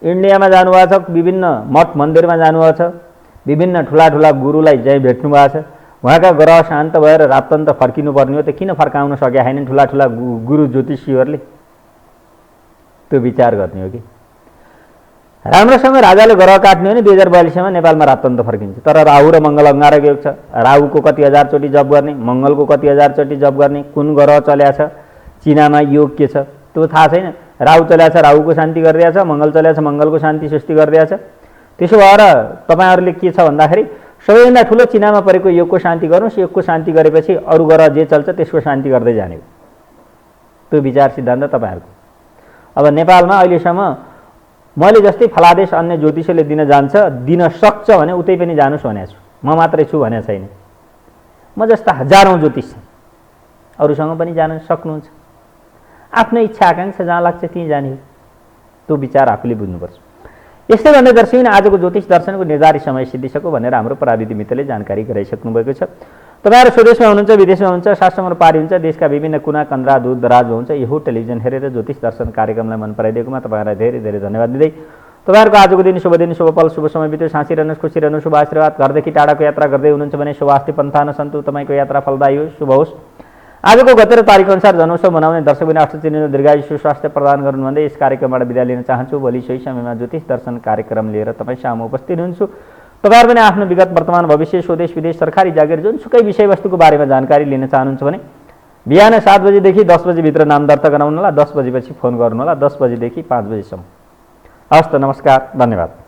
इन्डियामा जानुभएको छ, विभिन्न मठ मन्दिरमा जानुभएको छ, विभिन्न ठुला गुरुलाई चाहिँ भेट्नु भएको छ। उहाँका ग्रह शान्त भएर रातन्त फर्किनुपर्ने हो, त किन फर्काउन सकेका छैनन् ठुला गुरु ज्योतिषीहरूले? त्यो विचार गर्ने हो कि। राम्रोसँग राजाले ग्रह काट्ने हो भने 2042 नेपालमा रातन्त फर्किन्छ। तर राहु र मङ्गल अङ्गारक योग छ। राहुको कति हजार चोटि जप गर्ने, मङ्गलको कति हजार चोटि जप गर्ने, कुन ग्रह चल्या छ, चिनामा योग के छ त्यो थाहा छैन। राहु चल्या छ, राहुको शान्ति गरिरहेछ, मङ्गल चल्या छ, मङ्गलको शान्ति सृष्टि गरिरहेछ। त्यसो भएर तपाईँहरूले के छ भन्दाखेरि सबैभन्दा ठुलो चिनामा परेको योगको शान्ति गर्नुहोस्। योगको शान्ति गरेपछि अरू ग्रह जे चल्छ त्यसको शान्ति गर्दै जाने हो। त्यो विचार सिद्धान्त तपाईँहरूको। अब नेपालमा अहिलेसम्म मैले जस्तै फलादेश अन्य ज्योतिषले दिन सक्छ भने उतै पनि जानुहोस् भनेको छु। म मात्रै छु भनेको छैन, म जस्ता हजारौँ ज्योतिष छन्, अरूसँग पनि जान सक्नुहुन्छ। आफ्नो इच्छा आकाङ्क्षा जहाँ लाग्छ त्यहीँ जाने हो। त्यो विचार आफूले बुझ्नुपर्छ। यस्तै भन्दै दर्शक आजको ज्योतिष दर्शनको निर्धारित समय सिद्धिसक्यो भनेर हाम्रो प्राविधिक मित्रले जानकारी गराइसक्नु भएको छ। तपाईँहरू स्वदेशमा हुनुहुन्छ, विदेशमा हुनुहुन्छ, शास्त्रमा पारी हुन्छ, देशका विभिन्न कुना कन्द्रा दूर दराजमा हुन्छ, यो टेलिभिजन हेरेर ज्योतिष दर्शन कार्यक्रमलाई मन पराइदिएकोमा तपाईँहरूलाई धेरै धेरै धन्यवाद दिँदै तपाईँहरूको आजको दिन शुभ दिन, शुभ पल, शुभ समय बित्यो। हाँसी रहनुहोस्, खुसी रहनुहोस्, शुभ आशीर्वाद। घरदेखि टाढाको यात्रा गर्दै हुनुहुन्छ भने शुभास्ति पन्थान सन्तु, तपाईँको यात्रा फलदायी होस्, शुभ होस्। आजको गतेर तारिक अनुसार जन्मोत्सव मनाउने दर्शकबिन अष्टचिन्ह दीर्घायु सुस्वास्थ्य प्रदान गर्नु भन्दै यस कार्यक्रमबाट बिदा लिन चाहन्छु। भोलि सोही समयमा ज्योतिष दर्शन कार्यक्रम लिएर तपाईँ सामु उपस्थित हुन्छु। तपाईँहरू पनि आफ्नो विगत वर्तमान भविष्य स्वदेश विदेश सरकारी जागिर जुनसुकै विषयवस्तुको बारेमा जानकारी लिन चाहनुहुन्छ भने बिहान 7 बजीदेखि 10 बजीभित्र नाम दर्ता गराउनु होला, 10 बजीपछि फोन गर्नु होला, 10 बजीदेखि 5 बजीसम्म। हवस् त, नमस्कार, धन्यवाद।